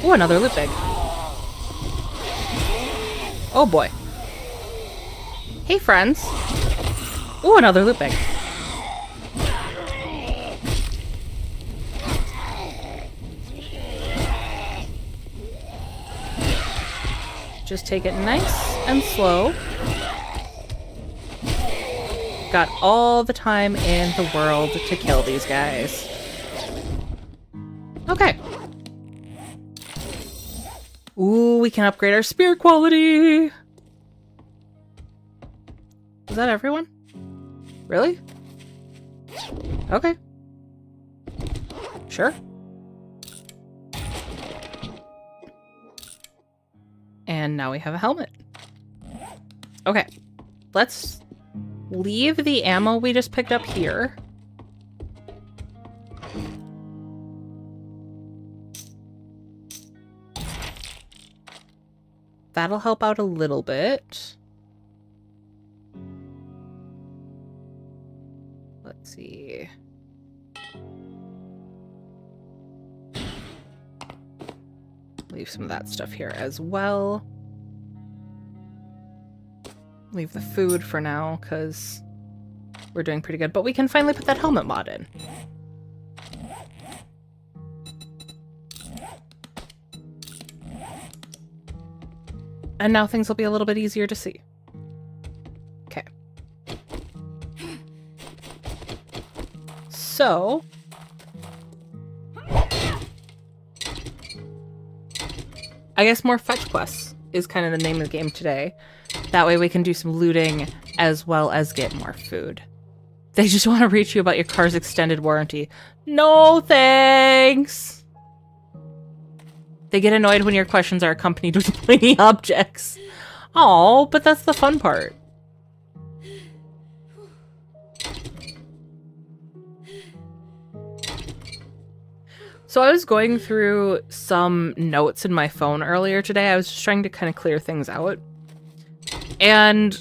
Speaker 1: Ooh, another loot bag. Oh boy. Hey friends. Ooh, another loot bag. Just take it nice and slow. Got all the time in the world to kill these guys. Okay. Ooh, we can upgrade our spear quality. Is that everyone? Really? Okay. Sure. And now we have a helmet. Okay. Let's leave the ammo we just picked up here. That'll help out a little bit. Let's see. Leave some of that stuff here as well. Leave the food for now, because we're doing pretty good. But we can finally put that helmet mod in. And now things will be a little bit easier to see. Okay. So... I guess more fetch quests is kind of the name of the game today. That way we can do some looting as well as get more food. They just want to reach you about your car's extended warranty. No thanks! They get annoyed when your questions are accompanied with pointy objects. Oh, but that's the fun part. So I was going through some notes in my phone earlier today. I was just trying to kind of clear things out. And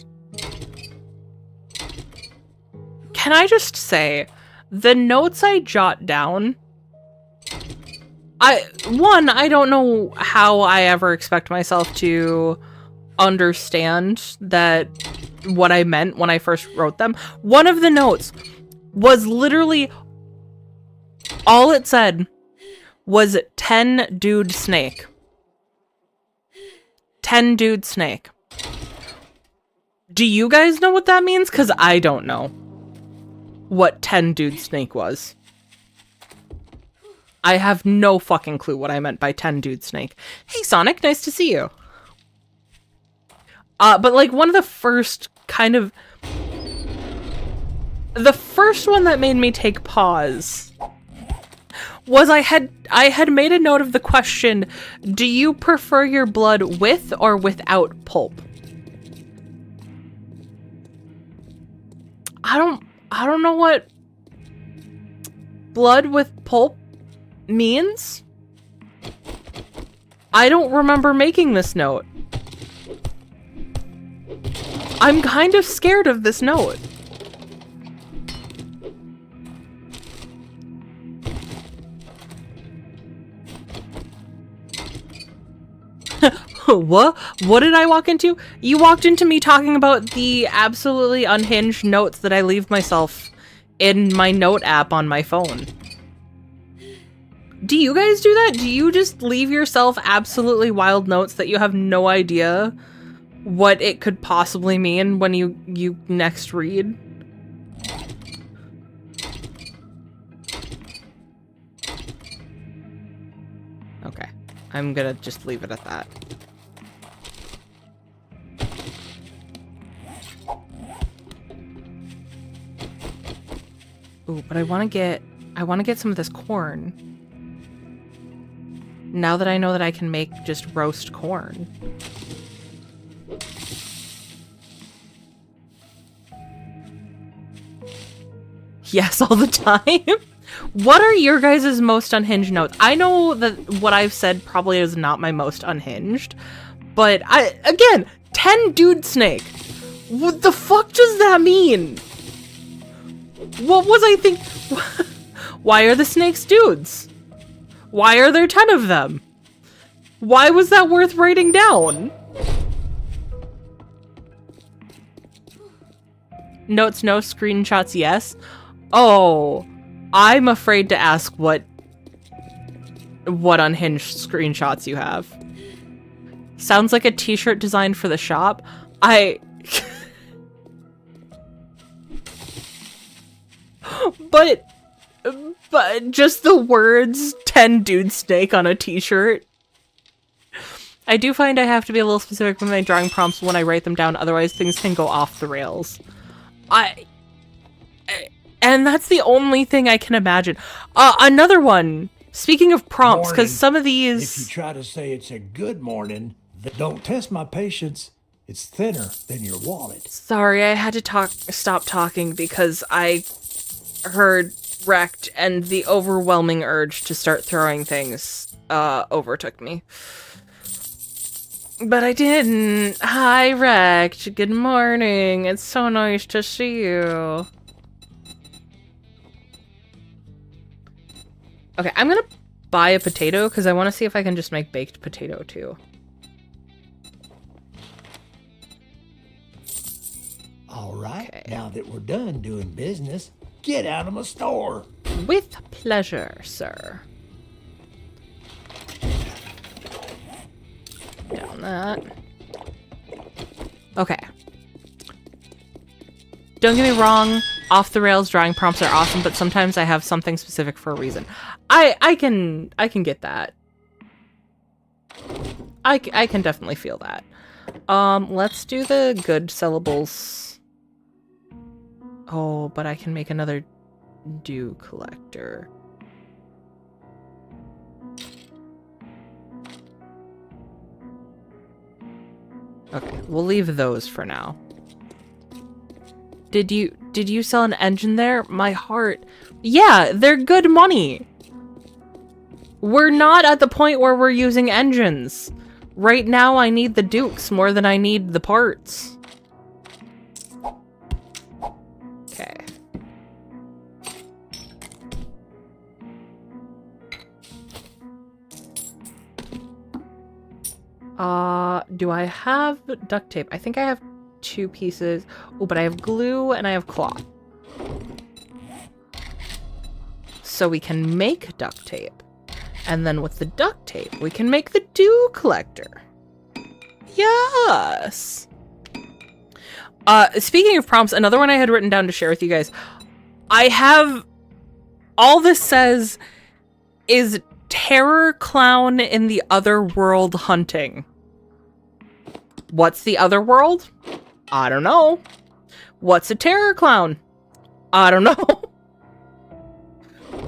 Speaker 1: can I just say, the notes I jot down, I don't know how I ever expect myself to understand that what I meant when I first wrote them. One of the notes was literally, all it said was 10 dude snake. 10 dude snake. Do you guys know what that means? Because I don't know what 10 dude snake was. I have no fucking clue what I meant by 10 dude snake. Hey Sonic, nice to see you. But like one of the first kind of... The first one that made me take pause was I had made a note of the question, do you prefer your blood with or without pulp? I don't know what blood with pulp means. I don't remember making this note. I'm kind of scared of this note. What did I walk into? You walked into me talking about the absolutely unhinged notes that I leave myself in my note app on my phone. Do you guys do that? Do you just leave yourself absolutely wild notes that you have no idea what it could possibly mean when you next read? Okay, I'm gonna just leave it at that. Ooh, but I want to get some of this corn. Now that I know that I can make just roast corn. Yes, all the time. What are your guys' most unhinged notes? I know that what I've said probably is not my most unhinged, But again, 10 dude snake. What the fuck does that mean? What was I think? Why are the snakes dudes? Why are there 10 of them? Why was that worth writing down? Notes no, screenshots yes. Oh, I'm afraid to ask what unhinged screenshots you have. Sounds like a t-shirt designed for the shop. But just the words 10 dude snake on a t-shirt. I do find I have to be a little specific with my drawing prompts when I write them down, otherwise things can go off the rails. And that's the only thing I can imagine. Another one. Speaking of prompts, because some of these...
Speaker 2: If you try to say it's a good morning, don't test my patience. It's thinner than your wallet.
Speaker 1: Sorry, I had to stop talking because I heard wrecked and the overwhelming urge to start throwing things overtook me. But I didn't. Hi, Wrecked. Good morning. It's so nice to see you. Okay, I'm gonna buy a potato because I want to see if I can just make baked potato too.
Speaker 2: All right, okay. Now that we're done doing business, get out of my store.
Speaker 1: With pleasure, sir. Down that. Okay. Don't get me wrong, off the rails drawing prompts are awesome, but sometimes I have something specific for a reason. I can get that. I can definitely feel that. Let's do the good sellables. Oh, but I can make another dew collector. Okay, we'll leave those for now. Did you sell an engine there? My heart. Yeah, they're good money. We're not at the point where we're using engines. Right now I need the dukes more than I need the parts. Okay. Do I have duct tape? I think I have 2 pieces. Oh, but I have glue and I have cloth. So we can make duct tape. And then with the duct tape, we can make the dew collector. Yes! Speaking of prompts, another one I had written down to share with you guys. I have... All this says is terror clown in the other world hunting. What's the other world? I don't know. What's a terror clown? I don't know.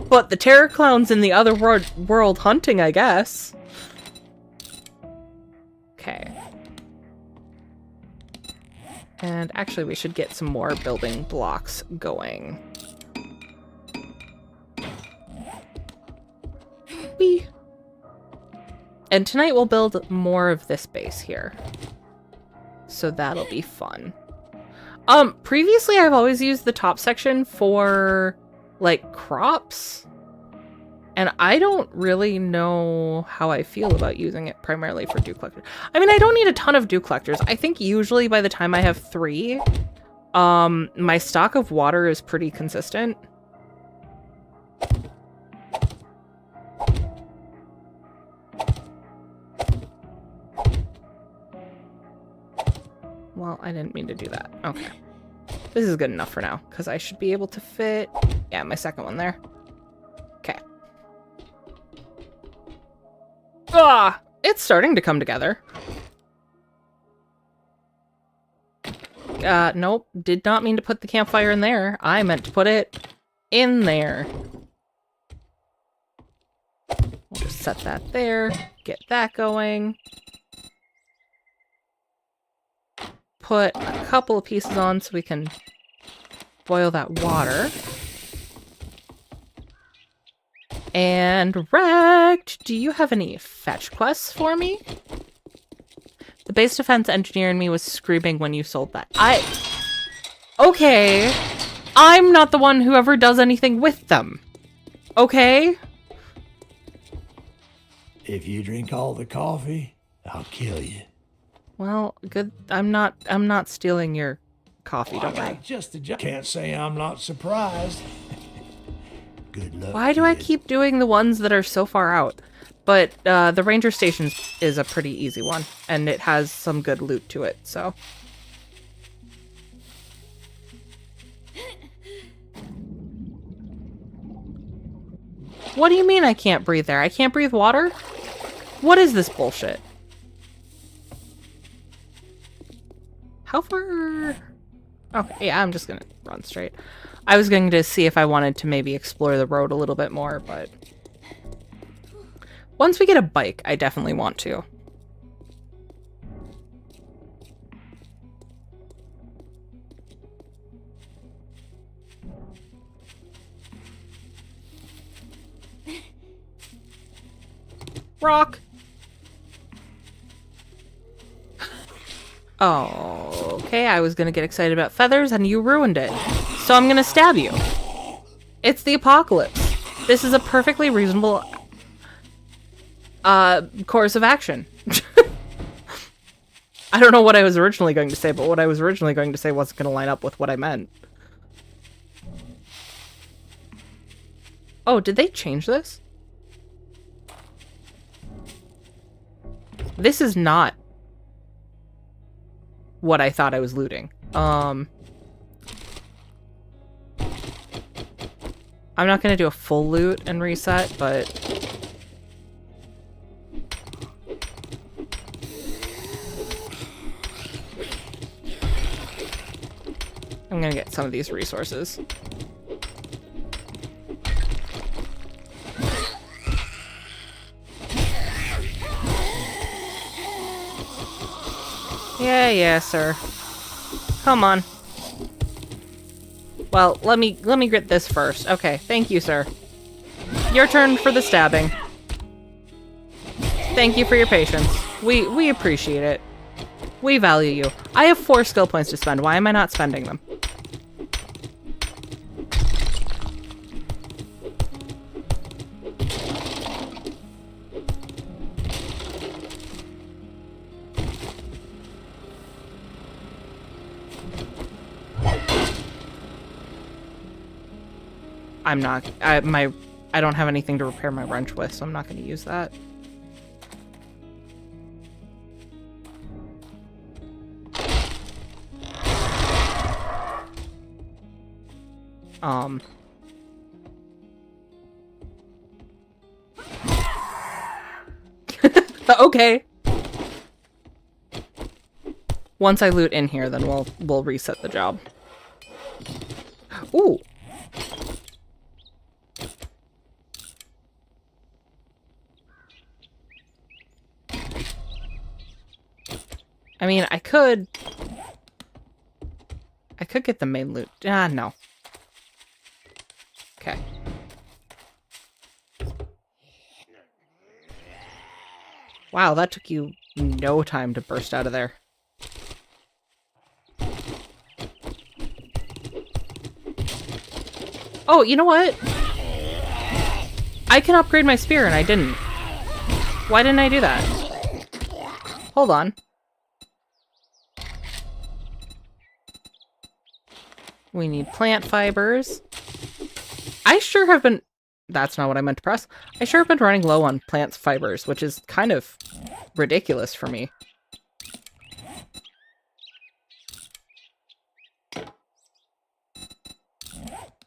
Speaker 1: But the terror clown's in the other world hunting, I guess. Okay. And actually, we should get some more building blocks going. Whee! And tonight we'll build more of this base here. So that'll be fun. Previously I've always used the top section for, like, crops. And I don't really know how I feel about using it primarily for dew collectors. I mean, I don't need a ton of dew collectors. I think usually by the time I have 3, my stock of water is pretty consistent. Well, I didn't mean to do that. Okay. This is good enough for now, because I should be able to fit... Yeah, my second one there. Okay. Ah! It's starting to come together. Nope. Did not mean to put the campfire in there. I meant to put it in there. We'll just set that there. Get that going. Put a couple of pieces on so we can boil that water. And Wrecked, do you have any fetch quests for me? The base defense engineer in me was screaming when you sold that. Okay. I'm not the one who ever does anything with them. Okay?
Speaker 2: If you drink all the coffee, I'll kill you.
Speaker 1: Well, good. I'm not stealing your coffee, don't worry.
Speaker 2: Just a joke. Can't say I'm not surprised. Good luck.
Speaker 1: Why do I keep doing the ones that are so far out? But the ranger station is a pretty easy one, and it has some good loot to it, so. What do you mean I can't breathe there? I can't breathe water? What is this bullshit? How far? Okay, yeah, I'm just gonna run straight. I was going to see if I wanted to maybe explore the road a little bit more, but... Once we get a bike, I definitely want to. Rock! Oh, okay, I was gonna get excited about feathers and you ruined it. So I'm gonna stab you. It's the apocalypse. This is a perfectly reasonable course of action. I don't know what I was originally going to say, but what I was originally going to say wasn't going to line up with what I meant. Oh, did they change this? This is not what I thought I was looting. I'm not going to do a full loot and reset, but... I'm going to get some of these resources. Yeah, sir. Come on. Well, let me get this first. Okay, thank you, sir. Your turn for the stabbing. Thank you for your patience. We appreciate it. We value you. I have 4 skill points to spend. Why am I not spending them? I'm not, I don't have anything to repair my wrench with, so I'm not going to use that. Okay. Once I loot in here, then we'll reset the job. Ooh. I mean, I could get the main loot. Ah, no. Okay. Wow, that took you no time to burst out of there. Oh, you know what? I can upgrade my spear and I didn't. Why didn't I do that? Hold on. We need plant fibers. I sure have been... That's not what I meant to press. I sure have been running low on plant fibers, which is kind of ridiculous for me.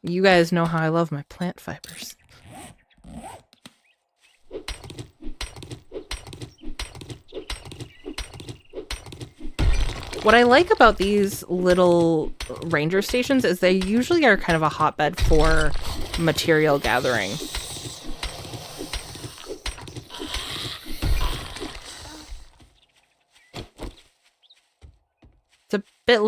Speaker 1: You guys know how I love my plant fibers. What I like about these little ranger stations is they usually are kind of a hotbed for material gathering. It's a bit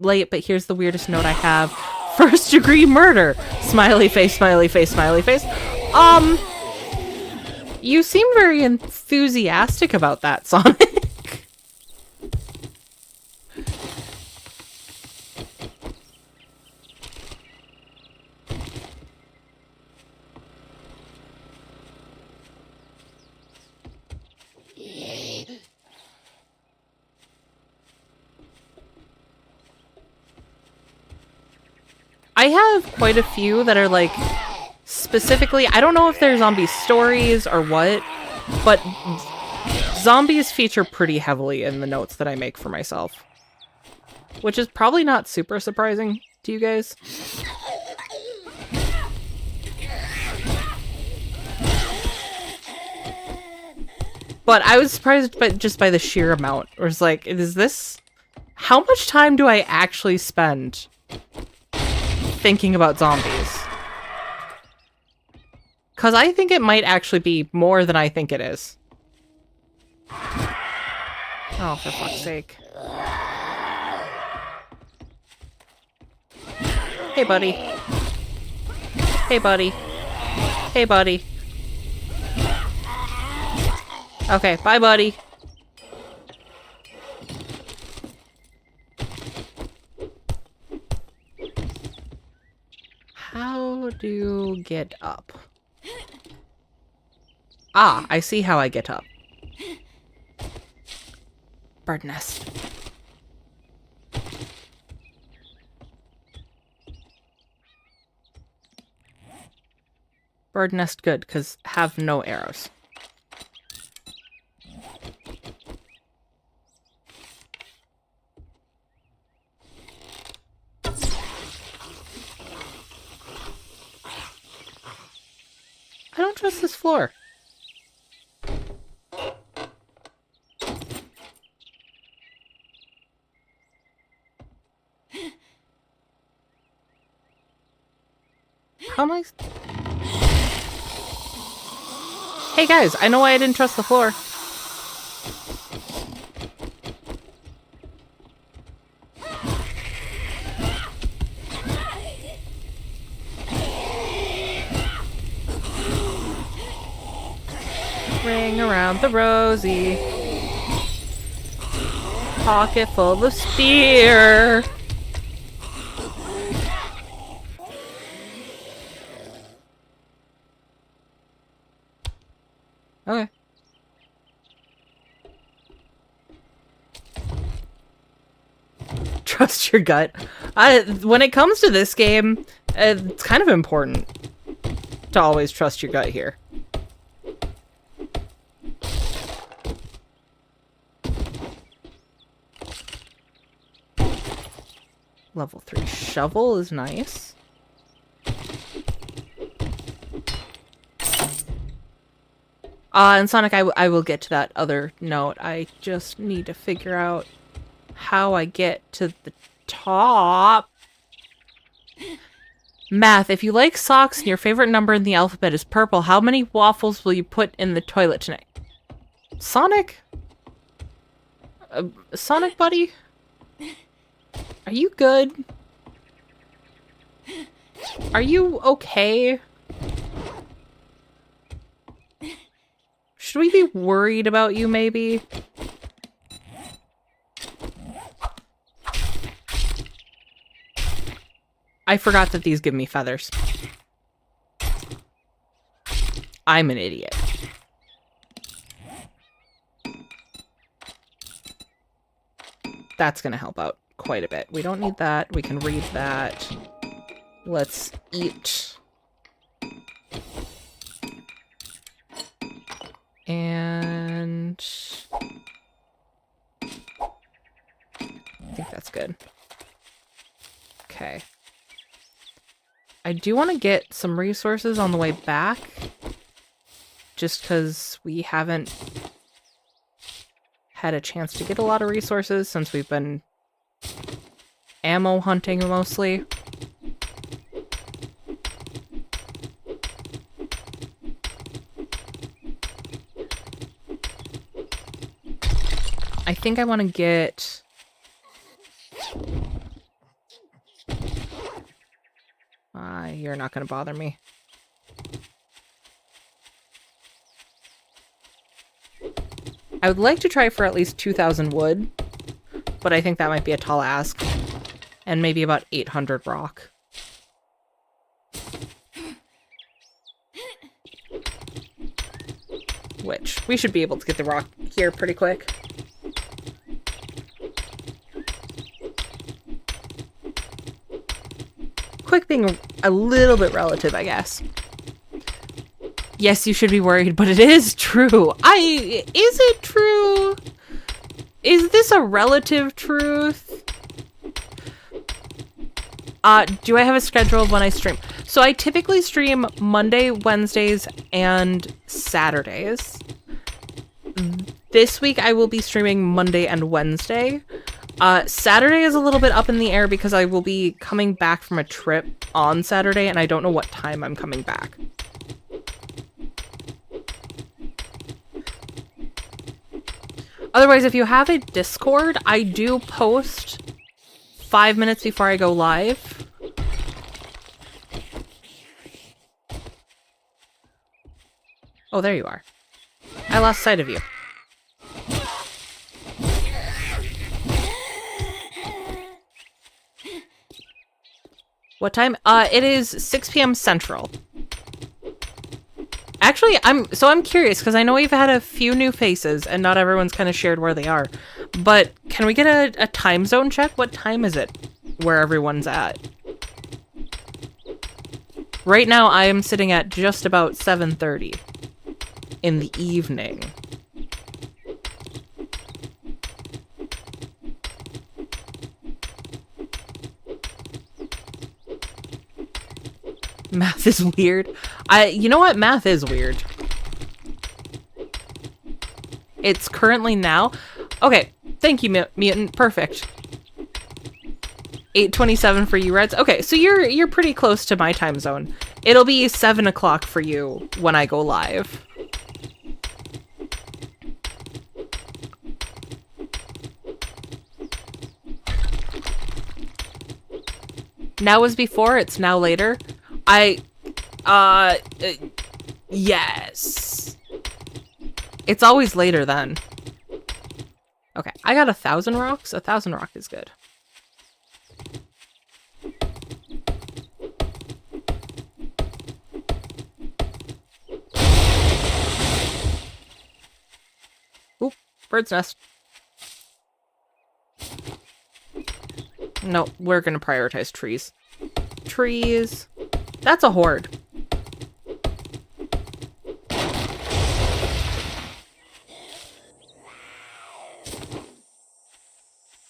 Speaker 1: late, but here's the weirdest note I have. First degree murder! Smiley face, smiley face, smiley face. You seem very enthusiastic about that, Sonic. I have quite a few that are like specifically, I don't know if they're zombie stories or what, but zombies feature pretty heavily in the notes that I make for myself. Which is probably not super surprising to you guys. But I was surprised just by the sheer amount. It was like, is this... How much time do I actually spend thinking about zombies? Because I think it might actually be more than I think it is. Oh, for fuck's sake. Hey, buddy. Hey, buddy. Hey, buddy. Okay, bye, buddy. How do you get up? Ah, I see how I get up. Bird nest. Bird nest good, because have no arrows. I don't trust this floor. How am I... Hey guys, I know why I didn't trust the floor. Ring around the rosy. Pocket full of spear. Okay. Trust your gut. When it comes to this game, it's kind of important to always trust your gut here. Level 3 shovel is nice. And Sonic, I will get to that other note. I just need to figure out how I get to the top. Math, if you like socks and your favorite number in the alphabet is purple, how many waffles will you put in the toilet tonight? Sonic? Sonic buddy? Are you good? Are you okay? Should we be worried about you, maybe? I forgot that these give me feathers. I'm an idiot. That's gonna help out quite a bit. We don't need that. We can read that. Let's eat. And I think that's good. Okay. I do want to get some resources on the way back, just because we haven't had a chance to get a lot of resources since we've been ammo hunting mostly. I think I want to get... you're not going to bother me. I would like to try for at least 2,000 wood, but I think that might be a tall ask. And maybe about 800 rock. Which, we should be able to get the rock here pretty quick. quick being a little bit relative, I guess. Yes, you should be worried, but it is true. Is it true? Is this a relative truth? Do I have a schedule of when I stream? So I typically stream Monday, Wednesdays, and Saturdays. This week I will be streaming Monday and Wednesday. Saturday is a little bit up in the air because I will be coming back from a trip on Saturday and I don't know what time I'm coming back. Otherwise, if you have a Discord, I do post 5 minutes before I go live. Oh, there you are. I lost sight of you. What time? It is 6 p.m. Central. Actually, I'm curious because I know we've had a few new faces and not everyone's kind of shared where they are. But can we get a time zone check? What time is it where everyone's at? Right now, I am sitting at just about 7:30 in the evening. Math is weird. You know what? Math is weird. It's currently now. Okay, thank you, Mutant. Perfect. 8:27 for you, Reds. Okay, so you're pretty close to my time zone. It'll be 7 o'clock for you when I go live. Now was before, it's now later. Yes. It's always later then. Okay, I got 1,000 rocks. 1,000 rock is good. Oop, bird's nest. No, we're gonna prioritize trees. Trees. That's a horde.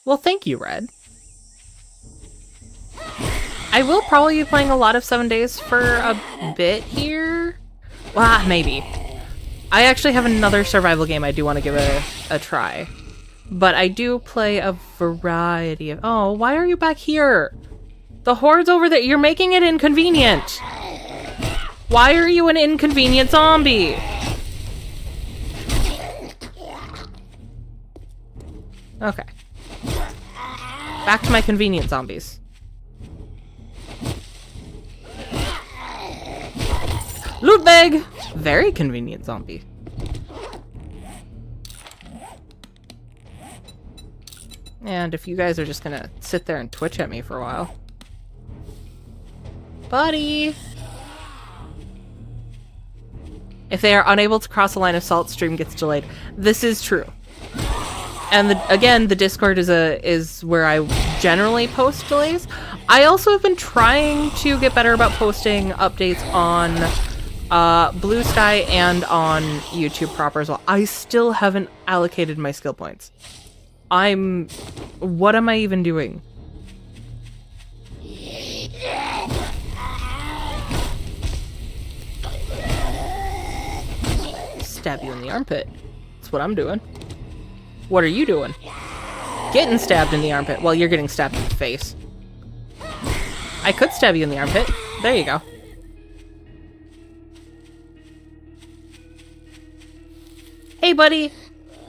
Speaker 1: Well, thank you, Red. I will probably be playing a lot of 7 Days for a bit here. Well, maybe. I actually have another survival game I do want to give a try. But I do play a variety of... Oh, why are you back here? The horde's over there. You're making it inconvenient. Why are you an inconvenient zombie? Okay. Back to my convenient zombies. Loot bag! Very convenient zombie. And if you guys are just gonna sit there and twitch at me for a while. Buddy! If they are unable to cross a line of sight, stream gets delayed. This is true. And again, the Discord is where I generally post delays. I also have been trying to get better about posting updates on Blue Sky and on YouTube proper as well. I still haven't allocated my skill points. What am I even doing? Stab you in the armpit. That's what I'm doing. What are you doing? Getting stabbed in the armpit. Well, you're getting stabbed in the face. I could stab you in the armpit. There you go. Hey, buddy.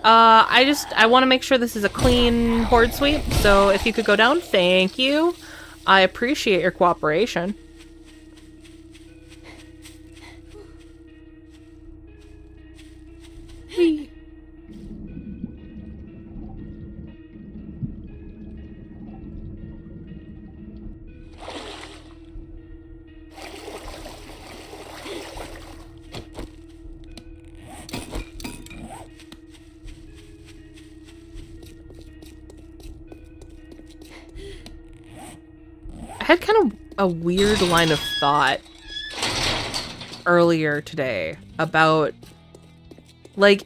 Speaker 1: I want to make sure this is a clean horde sweep, so if you could go down, thank you. I appreciate your cooperation. Whee. I had kind of a weird line of thought earlier today about, like,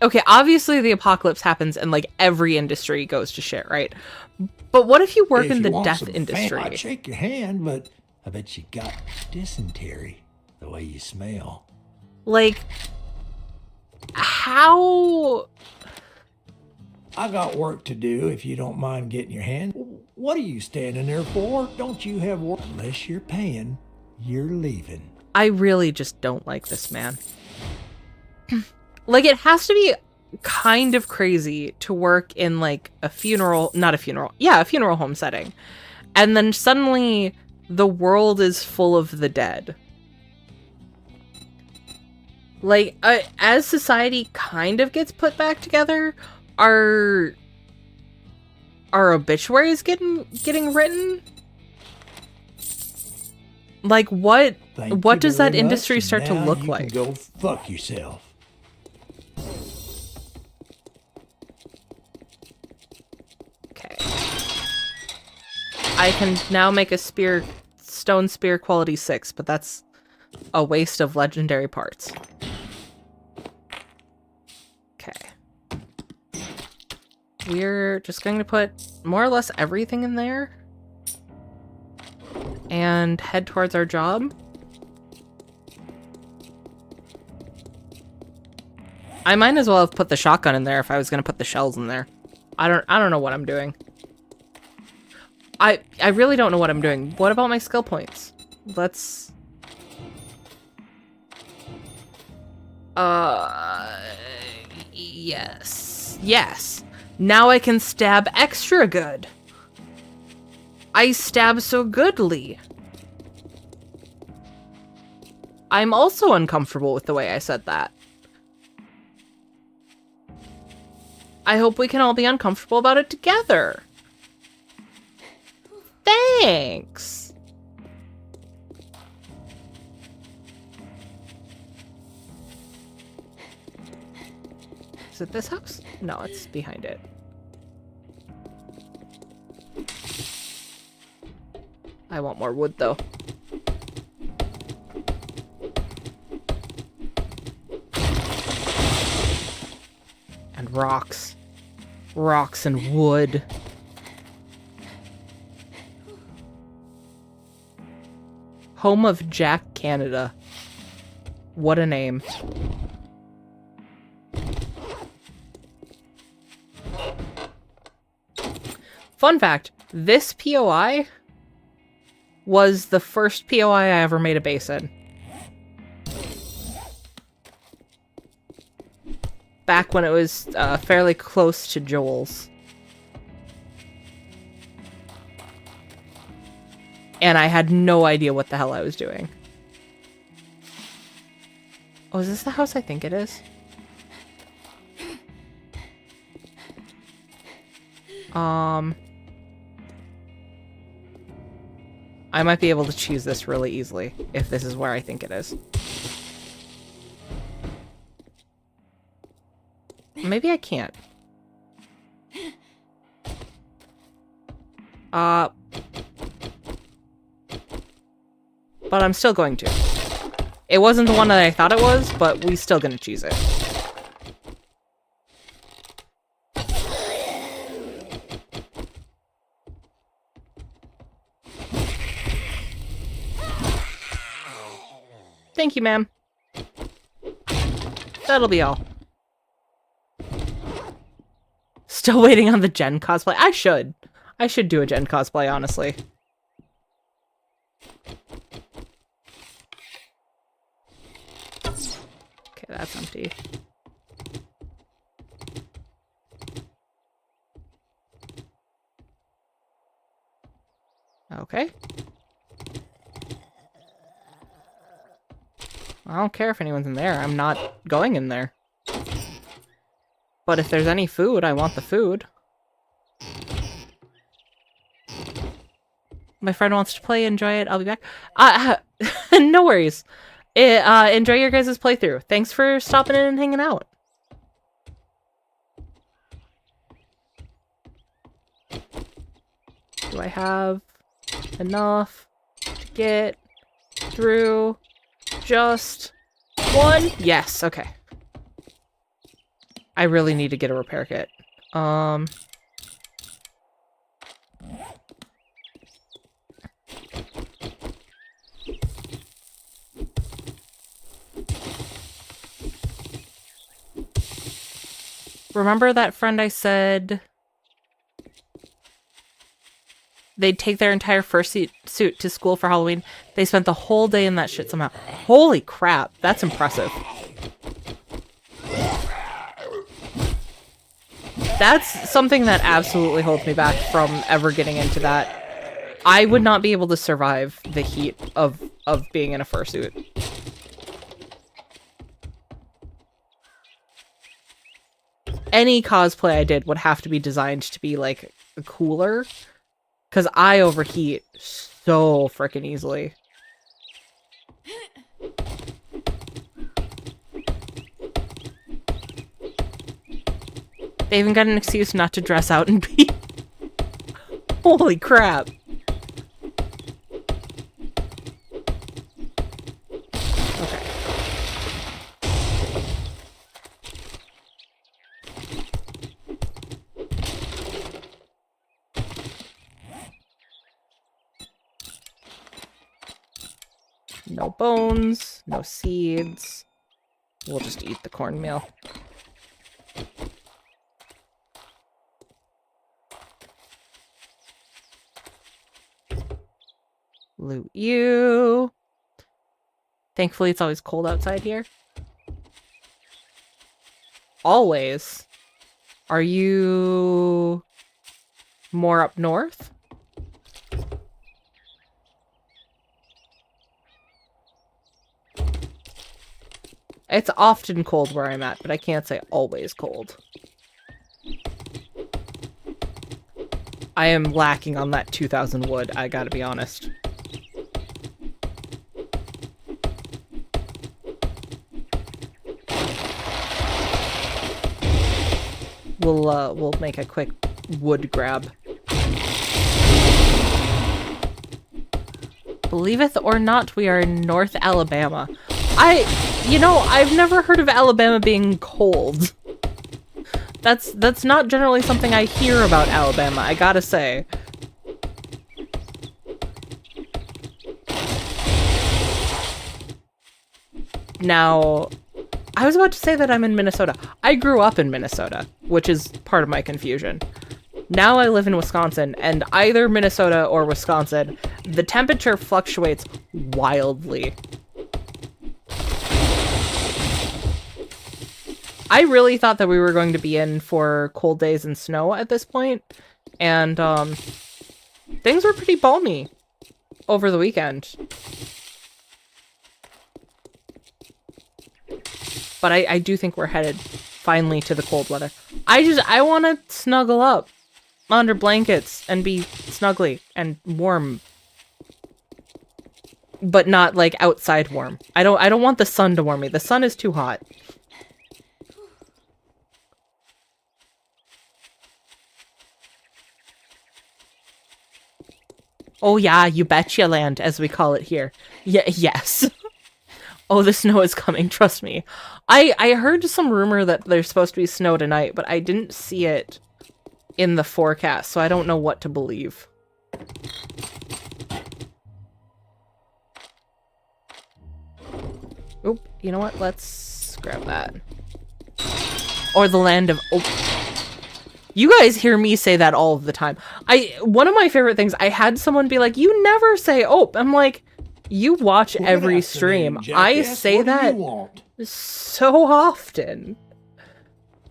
Speaker 1: okay, obviously the apocalypse happens and, like, every industry goes to shit, right? But what if you work
Speaker 2: If
Speaker 1: in
Speaker 2: you
Speaker 1: the
Speaker 2: want
Speaker 1: death
Speaker 2: some
Speaker 1: industry?
Speaker 2: I'd shake your hand, but I bet you got dysentery the way you smell.
Speaker 1: Like, how...
Speaker 2: I got work to do if you don't mind getting your hand. What are you standing there for? Don't you have work? Unless you're paying, you're leaving.
Speaker 1: I really just don't like this man. Like, it has to be kind of crazy to work in, like, a funeral home setting. And then suddenly the world is full of the dead. Like, as society kind of gets put back together, are obituaries getting written? Like, what does that industry start to look like?
Speaker 2: Go fuck yourself.
Speaker 1: Okay. I can now make a stone spear quality 6, but that's a waste of legendary parts. Okay. We're just going to put more or less everything in there and head towards our job. I might as well have put the shotgun in there if I was going to put the shells in there. I don't know what I'm doing. I really don't know what I'm doing. What about my skill points? Let's... Yes. Yes. Now I can stab extra good. I stab so goodly. I'm also uncomfortable with the way I said that. I hope we can all be uncomfortable about it together. Thanks. Is it this house? No, it's behind it. I want more wood, though. And rocks. Rocks and wood. Home of Jack Canada. What a name. Fun fact, this POI was the first POI I ever made a base in. Back when it was fairly close to Joel's. And I had no idea what the hell I was doing. Oh, is this the house I think it is? I might be able to choose this really easily if this is where I think it is. Maybe I can't. But I'm still going to. It wasn't the one that I thought it was, but we're still gonna choose it. Thank you, ma'am. That'll be all. Still waiting on the Jen cosplay. I should do a Jen cosplay, honestly. Okay, that's empty. Okay. I don't care if anyone's in there. I'm not going in there. But if there's any food, I want the food. My friend wants to play. Enjoy it. I'll be back. No worries. Enjoy your guys' playthrough. Thanks for stopping in and hanging out. Do I have enough? get through just one. Yes, okay. I really need to get a repair kit. Remember that friend I said they'd take their entire fursuit to school for Halloween? They spent the whole day in that shit somehow. Holy crap, that's impressive. That's something that absolutely holds me back from ever getting into that. I would not be able to survive the heat of being in a fursuit. Any cosplay I did would have to be designed to be, like, cooler. Because I overheat so freaking easily. They even got an excuse not to dress out and be... Holy crap. Okay. No bones, no seeds. We'll just eat the cornmeal. Loot you. Thankfully, it's always cold outside here. Always. Are you more up north? It's often cold where I'm at, but I can't say always cold. I am lacking on that 2,000 wood, I gotta be honest. We'll make a quick wood grab. Believeth or not, we are in North Alabama. I've never heard of Alabama being cold. That's not generally something I hear about Alabama, I gotta say. Now, I was about to say that I'm in Minnesota. I grew up in Minnesota, which is part of my confusion. Now I live in Wisconsin, and either Minnesota or Wisconsin, the temperature fluctuates wildly. I really thought that we were going to be in for cold days and snow at this point, and things were pretty balmy over the weekend. But I do think we're headed finally to the cold weather. I want to snuggle up under blankets and be snuggly and warm. But not like outside warm. I don't want the sun to warm me. The sun is too hot. Oh yeah, you betcha land, as we call it here. Yes. Oh, the snow is coming, trust me. I heard some rumor that there's supposed to be snow tonight, but I didn't see it in the forecast, so I don't know what to believe. Oop, you know what? Let's grab that. Or the land of... Oh. You guys hear me say that all of the time. One of my favorite things, I had someone be like, you never say "ope." I'm like, you watch every stream. I say that so often.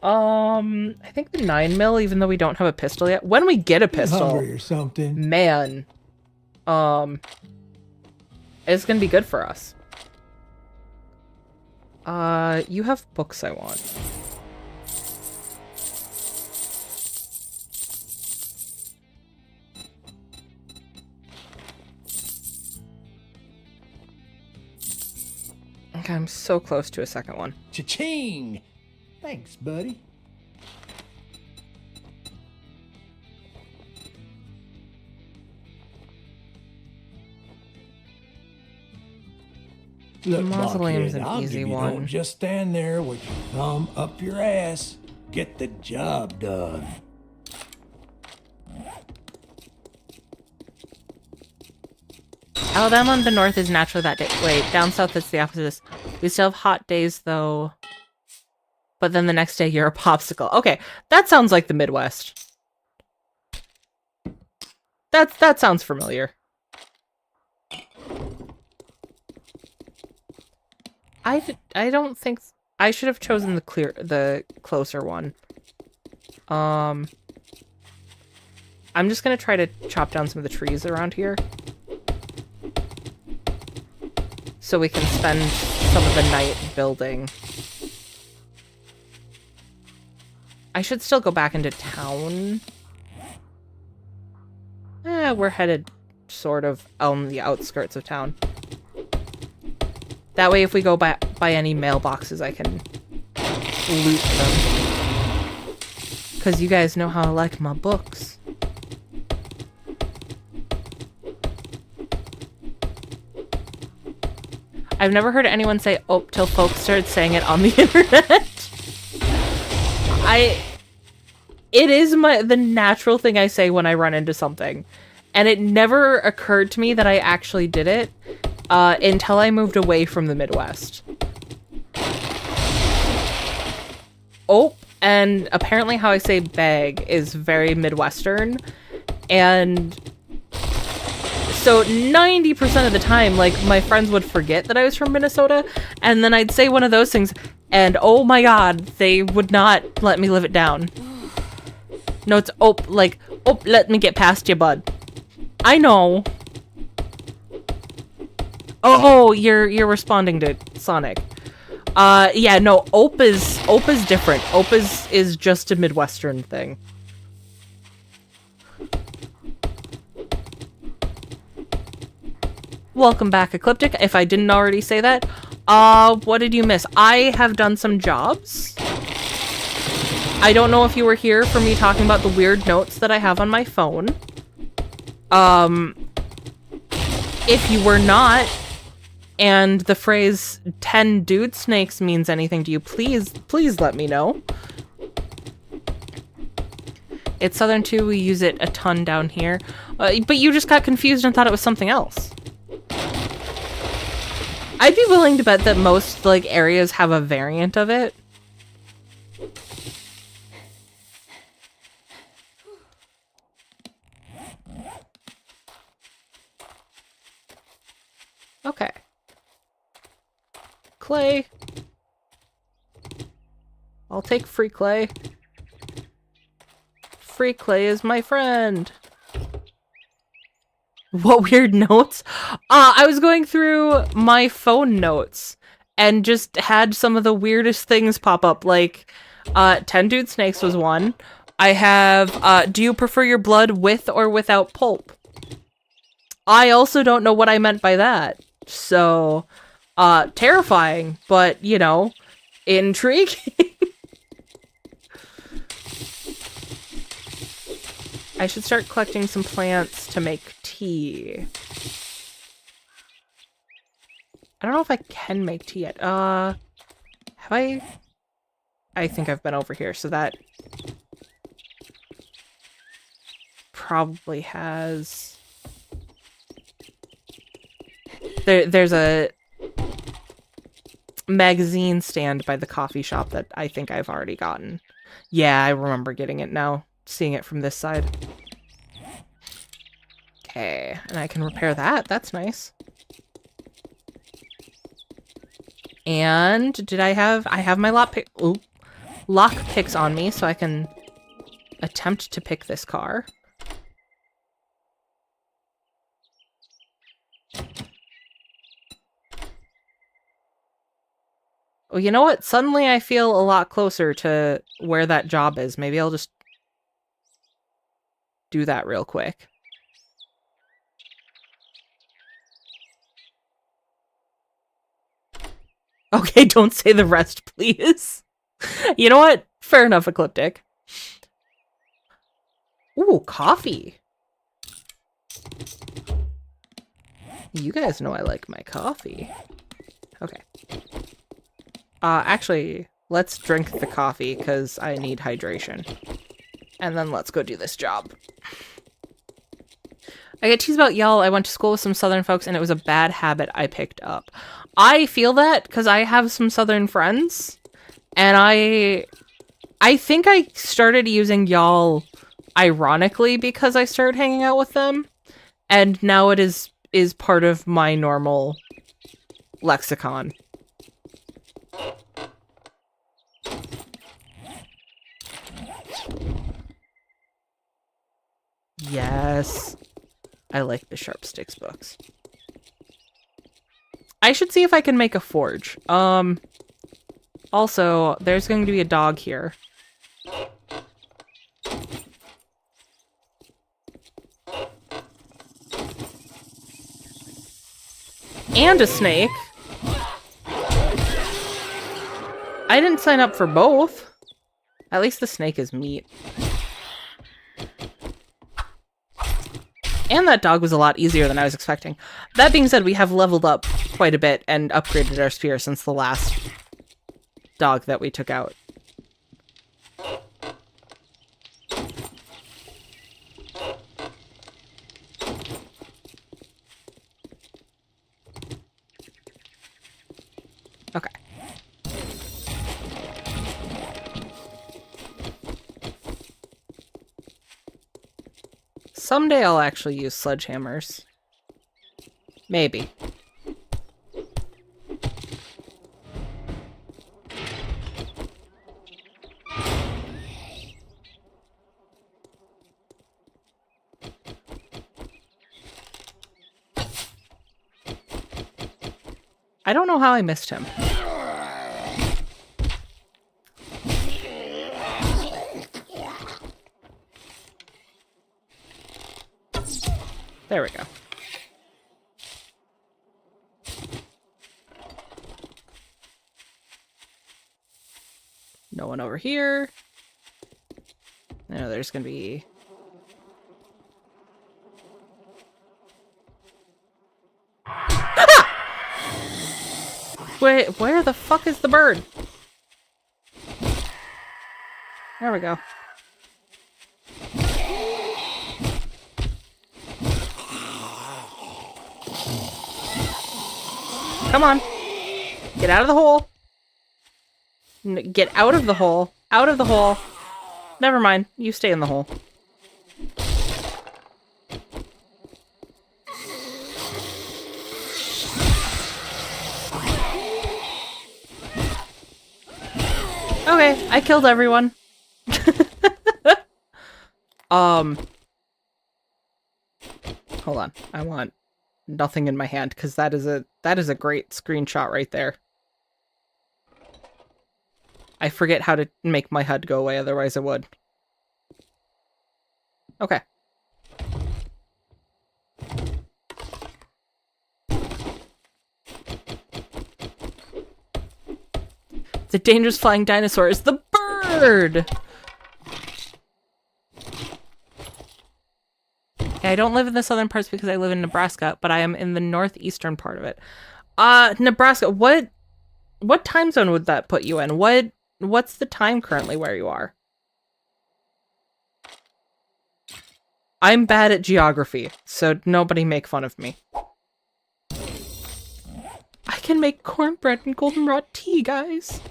Speaker 1: I think the 9mm, even though we don't have a pistol yet. When we get a pistol,
Speaker 2: or something.
Speaker 1: Man, it's gonna be good for us. You have books I want. Okay, I'm so close to a second one.
Speaker 2: Cha-ching! Thanks, buddy. Look,
Speaker 1: Mausoleum's
Speaker 2: blockhead,
Speaker 1: an
Speaker 2: I'll
Speaker 1: easy
Speaker 2: give you
Speaker 1: one.
Speaker 2: Don't just stand there with your thumb up your ass. Get the job done.
Speaker 1: Alabama in the north is naturally that day. Wait, down south it's the opposite. We still have hot days though. But then the next day you're a popsicle. Okay, that sounds like the Midwest. That sounds familiar. I don't think I should have chosen the closer one. I'm just gonna try to chop down some of the trees around here. So we can spend some of the night building. I should still go back into town. We're headed sort of on the outskirts of town. That way if we go by any mailboxes, I can loot them. Because you guys know how I like my books. I've never heard anyone say "ope" till folks started saying it on the internet. It is the natural thing I say when I run into something. And it never occurred to me that I actually did it until I moved away from the Midwest. Oh, and apparently how I say bag is very Midwestern. And so 90% of the time, like, my friends would forget that I was from Minnesota, and then I'd say one of those things, and oh my god, they would not let me live it down. No, it's like, let me get past you, bud. I know. Oh, you're responding to Sonic. Yeah, no, ope is different. Ope is just a Midwestern thing. Welcome back, Ecliptic, if I didn't already say that. What did you miss? I have done some jobs. I don't know if you were here for me talking about the weird notes that I have on my phone. If you were not, and the phrase 10 dude snakes means anything to you, please let me know. It's Southern too, we use it a ton down here. But you just got confused and thought it was something else. I'd be willing to bet that most, like, areas have a variant of it. Okay. Clay. I'll take free clay. Free clay is my friend. What weird notes? I was going through my phone notes and just had some of the weirdest things pop up, like 10 dude snakes was one. I have do you prefer your blood with or without pulp? I also don't know what I meant by that. So terrifying, but you know, intriguing. I should start collecting some plants to make tea. I don't know if I can make tea yet. Have I? I think I've been over here, so that probably has... There's a magazine stand by the coffee shop that I think I've already gotten. Yeah, I remember getting it now. Seeing it from this side. Okay, and I can repair that. That's nice. And did I have my lock picks on me, so I can attempt to pick this car. Well, you know what? Suddenly I feel a lot closer to where that job is. Maybe I'll just do that real quick. Okay, don't say the rest, please. You know what? Fair enough, Ecliptic. Ooh, coffee. You guys know I like my coffee. Okay. Actually, let's drink the coffee because I need hydration. And then let's go do this job. I get teased about y'all. I went to school with some Southern folks and it was a bad habit I picked up. I feel that because I have some Southern friends. And I think I started using y'all ironically because I started hanging out with them. And now it is part of my normal lexicon. Yes. I like the Sharp Sticks books. I should see if I can make a forge. Also, there's going to be a dog here. And a snake. I didn't sign up for both. At least the snake is meat. And that dog was a lot easier than I was expecting. That being said, we have leveled up quite a bit and upgraded our spear since the last dog that we took out. Okay. Someday I'll actually use sledgehammers. Maybe. I don't know how I missed him. There we go. No one over here. No, there's gonna be... Ah! Wait, where the fuck is the bird? There we go. Come on. Get out of the hole. Get out of the hole. Out of the hole. Never mind. You stay in the hole. Okay, I killed everyone. Hold on. I want nothing in my hand because that is a great screenshot right there. I forget how to make my HUD go away, otherwise I would. Okay. The dangerous flying dinosaur is the bird! Yeah, I don't live in the southern parts because I live in Nebraska, but I am in the northeastern part of it. Nebraska, what time zone would that put you in? What's the time currently where you are? I'm bad at geography, so nobody make fun of me. I can make cornbread and goldenrod tea, guys.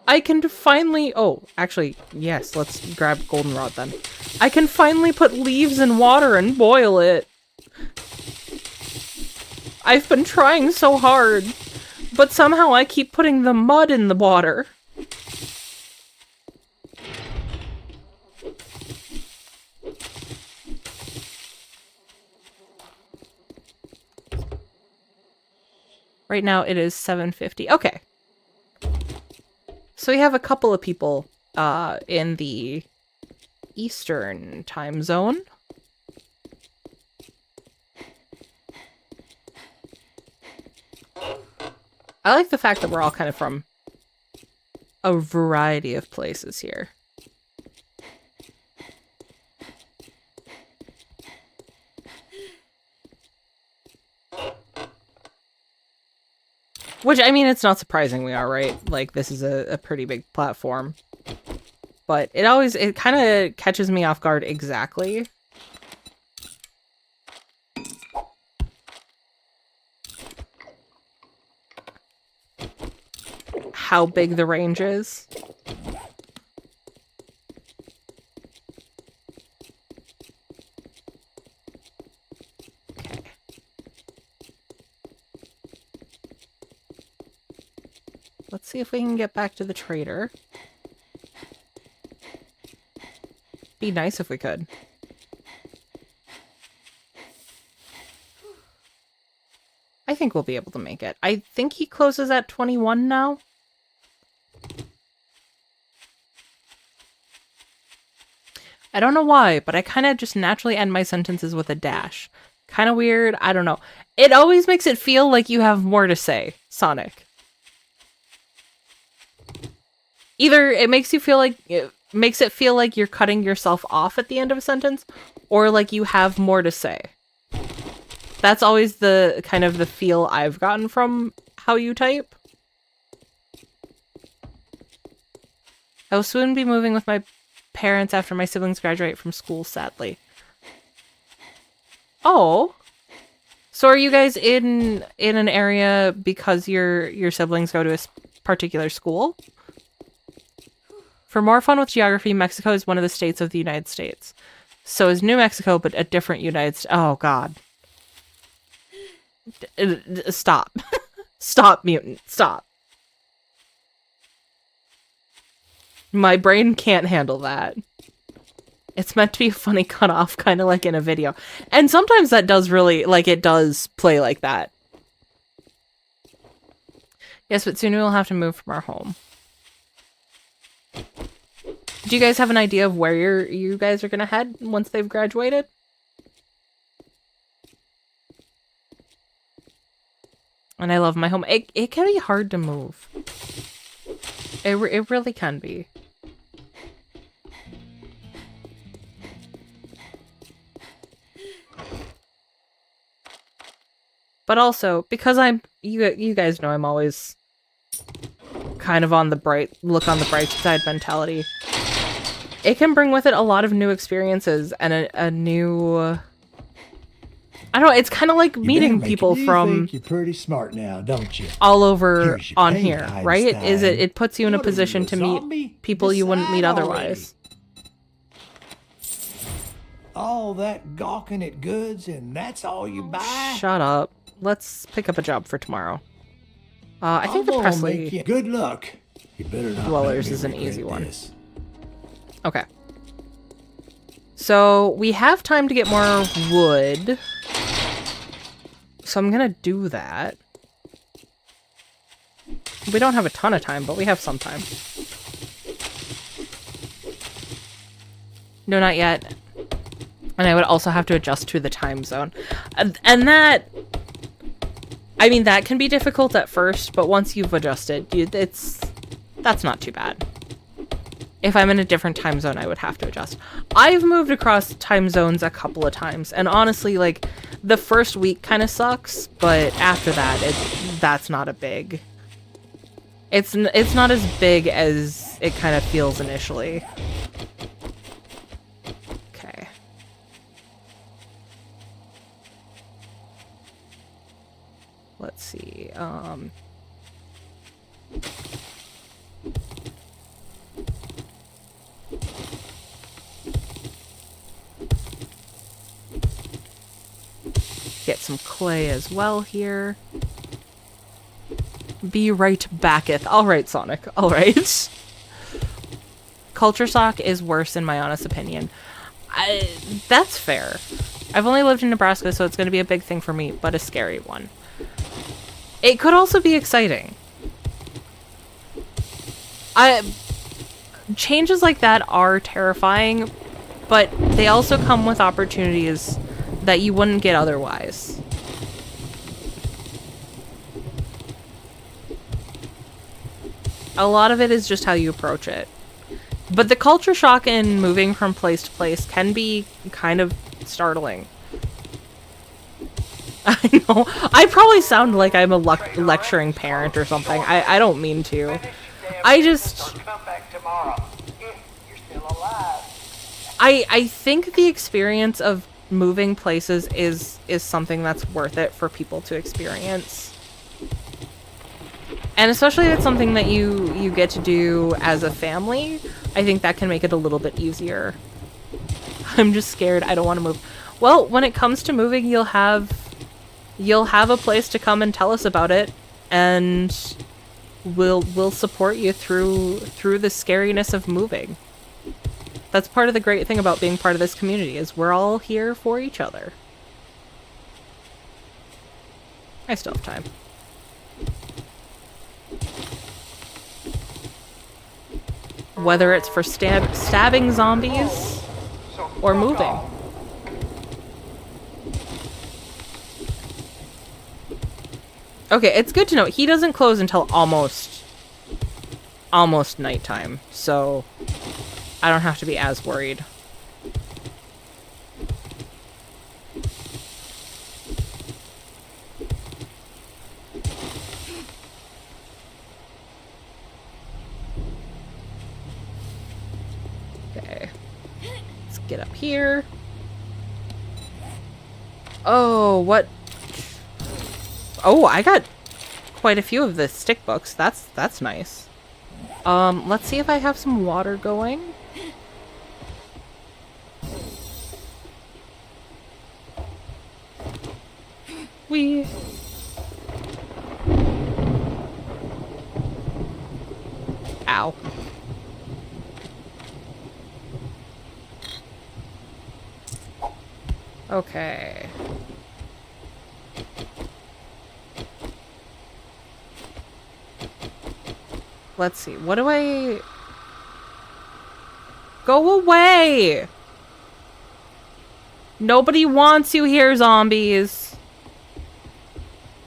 Speaker 1: I can finally... Oh, actually, yes, let's grab goldenrod then. I can finally put leaves in water and boil it. I've been trying so hard, but somehow I keep putting the mud in the water. Right now it is 7:50. Okay. So we have a couple of people in the Eastern time zone. I like the fact that we're all kind of from a variety of places here. Which, I mean, it's not surprising we are, right? Like, this is a pretty big platform. But it kind of catches me off guard exactly. How big the range is. Okay. Let's see if we can get back to the trader. Be nice if we could. I think we'll be able to make it. I think he closes at 21 now. I don't know why, but I kind of just naturally end my sentences with a dash. Kind of weird. I don't know. It always makes it feel like you have more to say, Sonic. Either it makes you feel like... makes it feel like you're cutting yourself off at the end of a sentence, or like you have more to say. That's always the kind of the feel I've gotten from how you type. I will soon be moving with my parents after my siblings graduate from school, sadly. Oh. So are you guys in an area because your siblings go to a particular school? For more fun with geography, Mexico is one of the states of the United States. So is New Mexico, but a different United States. Oh, God. Stop. Stop, mutant. Stop. My brain can't handle that. It's meant to be a funny cutoff, kind of like in a video. And sometimes that does really, like, it does play like that. Yes, but soon we'll have to move from our home. Do you guys have an idea of where you guys are gonna head once they've graduated? And I love my home. It can be hard to move. It really can be. But also, because you guys know I'm always kind of on the bright side mentality. It can bring with it a lot of new experiences and a new... I don't know, it's kind of like meeting people from...
Speaker 2: Think you're pretty smart now, don't you?
Speaker 1: All over on here, right? It puts you in a position to meet people you wouldn't meet otherwise.
Speaker 2: All that gawking at goods and that's all you buy?
Speaker 1: Shut up. Let's pick up a job for tomorrow. I think the Presley...
Speaker 2: Good luck. You better not
Speaker 1: Dwellers is an easy one. Okay. So, we have time to get more wood. So I'm gonna do that. We don't have a ton of time, but we have some time. No, not yet. And I would also have to adjust to the time zone. And that... I mean, that can be difficult at first, but once you've adjusted, that's not too bad. If I'm in a different time zone, I would have to adjust. I've moved across time zones a couple of times, and honestly, like, the first week kind of sucks, but after that, that's not a big... It's not as big as it kind of feels initially. Okay. Let's see, get some clay as well here. Be right backeth. Alright, Sonic. Alright. Culture shock is worse in my honest opinion. That's fair. I've only lived in Nebraska, so it's going to be a big thing for me, but a scary one. It could also be exciting. Changes like that are terrifying, but they also come with opportunities that you wouldn't get otherwise. A lot of it is just how you approach it. But the culture shock in moving from place to place can be kind of startling. I know. I probably sound like I'm a lecturing parent or something. I don't mean to. I just...
Speaker 3: Come back tomorrow if you're still alive.
Speaker 1: I think the experience of moving places is something that's worth it for people to experience. And especially if it's something that you get to do as a family, I think that can make it a little bit easier. I'm just scared. I don't want to move. Well, when it comes to moving, you'll have a place to come and tell us about it, and we'll support you through the scariness of moving. That's part of the great thing about being part of this community, is we're all here for each other. I still have time. Whether it's for stabbing zombies or moving. Okay, it's good to know he doesn't close until almost nighttime, so I don't have to be as worried. Okay. Let's get up here. Oh, what? Oh, I got quite a few of the stick books. That's nice. Let's see if I have some water going. Wee. Ow. Okay. Let's see. What do I... Go away! Nobody wants you here, zombies.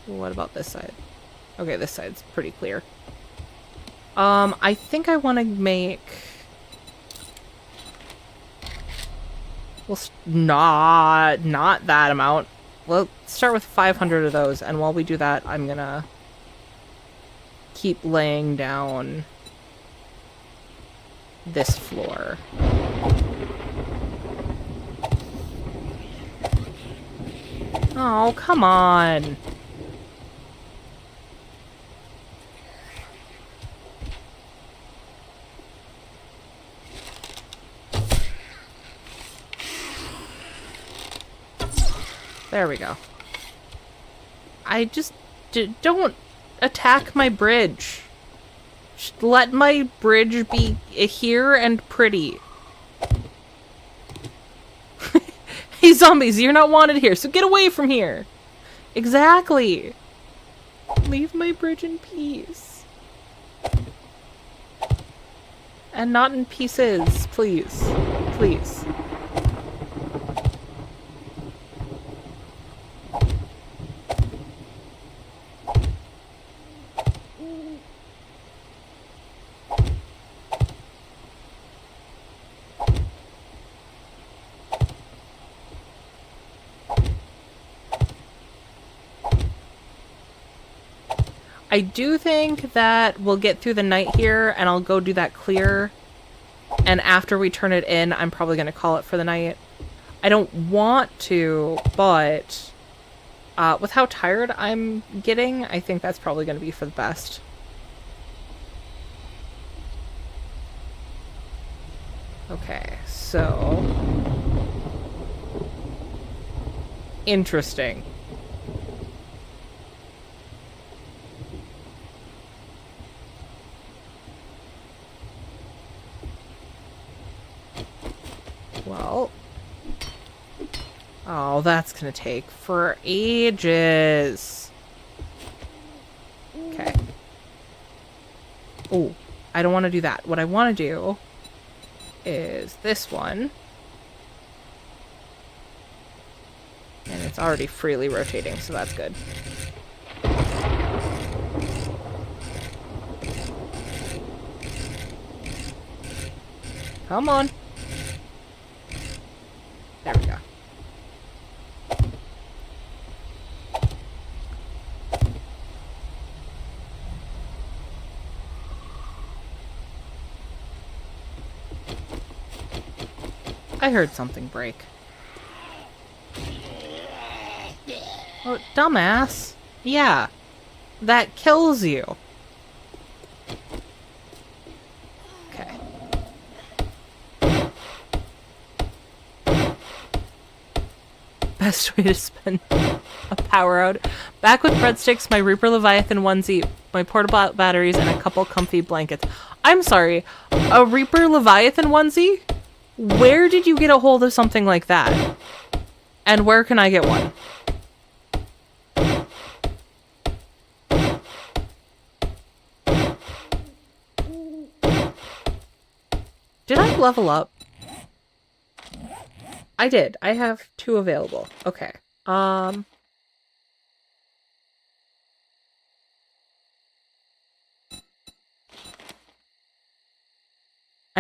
Speaker 1: What about this side? Okay, this side's pretty clear. I think I want to make... Well, not that amount. Let's start with 500 of those, and while we do that, I'm gonna keep laying down this floor. Oh, come on. There we go. I just don't attack my bridge. Just let my bridge be here and pretty. Hey zombies, you're not wanted here, so get away from here. Exactly. Leave my bridge in peace. And not in pieces, please. Please. I do think that we'll get through the night here, and I'll go do that clear. And after we turn it in, I'm probably going to call it for the night. I don't want to, but with how tired I'm getting, I think that's probably going to be for the best. Okay, so... Interesting. Well... Oh, that's gonna take for ages. Okay. Oh, I don't want to do that. What I want to do is this one. And it's already freely rotating, so that's good. Come on. There we go. I heard something break. Oh, dumbass. Yeah. That kills you. Okay. Best way to spend a power out. Back with breadsticks, my Reaper Leviathan onesie, my portable batteries, and a couple comfy blankets. I'm sorry, a Reaper Leviathan onesie? Where did you get a hold of something like that? And where can I get one? Did I level up? I did. I have 2 available. Okay. I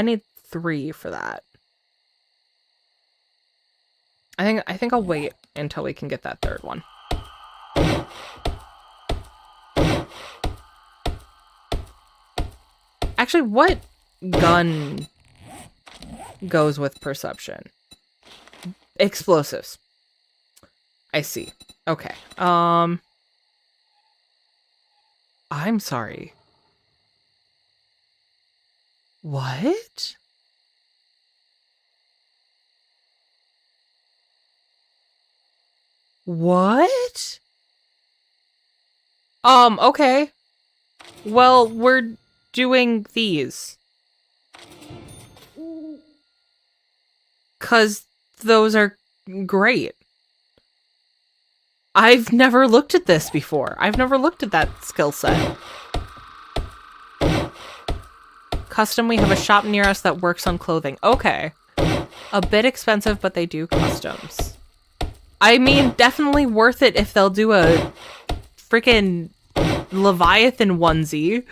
Speaker 1: need 3 for that. I think I'll wait until we can get that 3rd one. Actually, what gun goes with perception? Explosives. I see. Okay. I'm sorry. What? What? Okay. Well, we're doing these. 'Cause those are great. I've never looked at this before. I've never looked at that skill set. Custom, we have a shop near us that works on clothing. Okay. A bit expensive, but they do customs. I mean, definitely worth it if they'll do a freaking Leviathan onesie.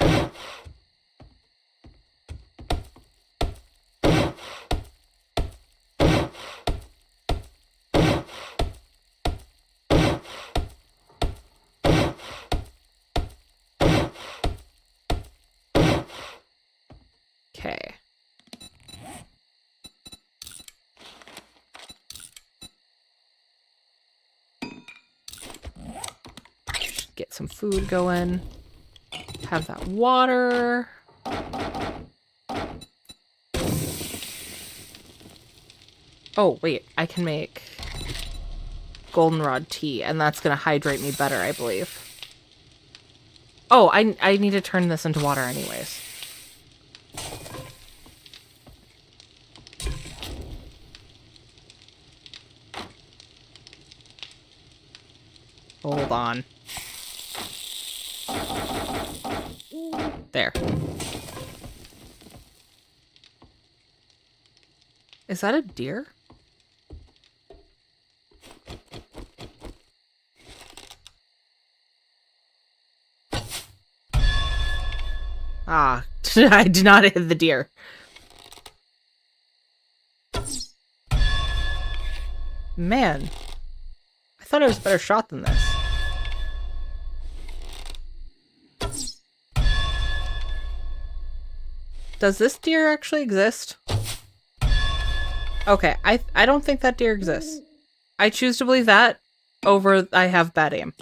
Speaker 1: Okay. Get some food going. Have that water. Oh, wait. I can make goldenrod tea, and that's going to hydrate me better, I believe. Oh, I need to turn this into water anyways. Hold on. There. Is that a deer? Ah, I did not hit the deer. Man, I thought I was a better shot than this. Does this deer actually exist? Okay, I don't think that deer exists. I choose to believe that over I have bad aim.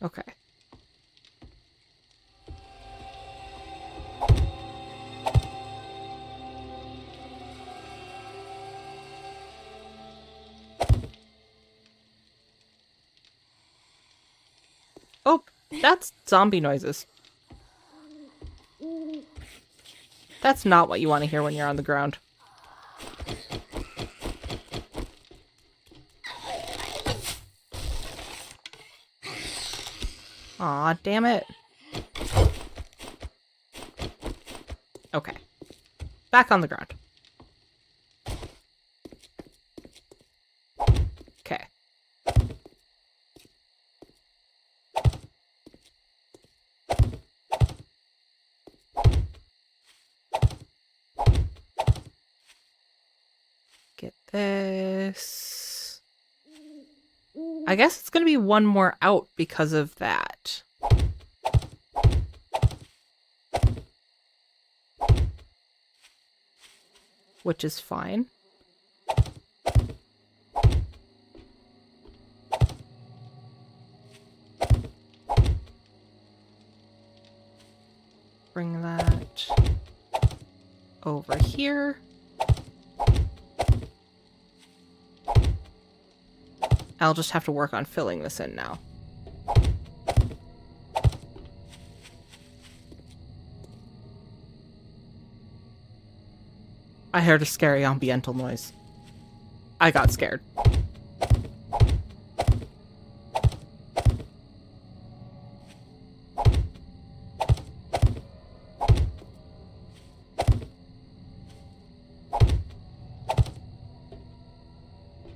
Speaker 1: Okay. Oh, that's zombie noises. That's not what you want to hear when you're on the ground. Aw, damn it. Okay. Back on the ground. Okay. Get this. I guess it's gonna be one more out because of that. which is fine. Bring that over here. I'll just have to work on filling this in now. I heard a scary ambiental noise. I got scared.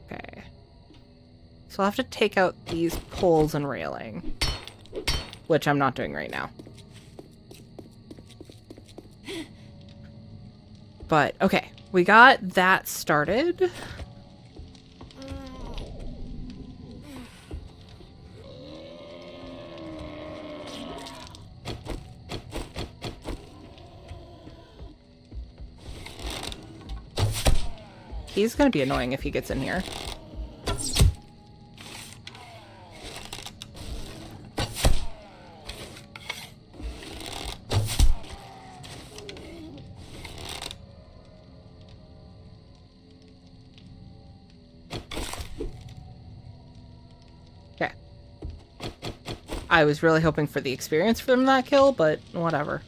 Speaker 1: Okay. So I'll have to take out these poles and railing, which I'm not doing right now. But, okay, we got that started. He's gonna be annoying if he gets in here. I was really hoping for the experience from that kill, but whatever.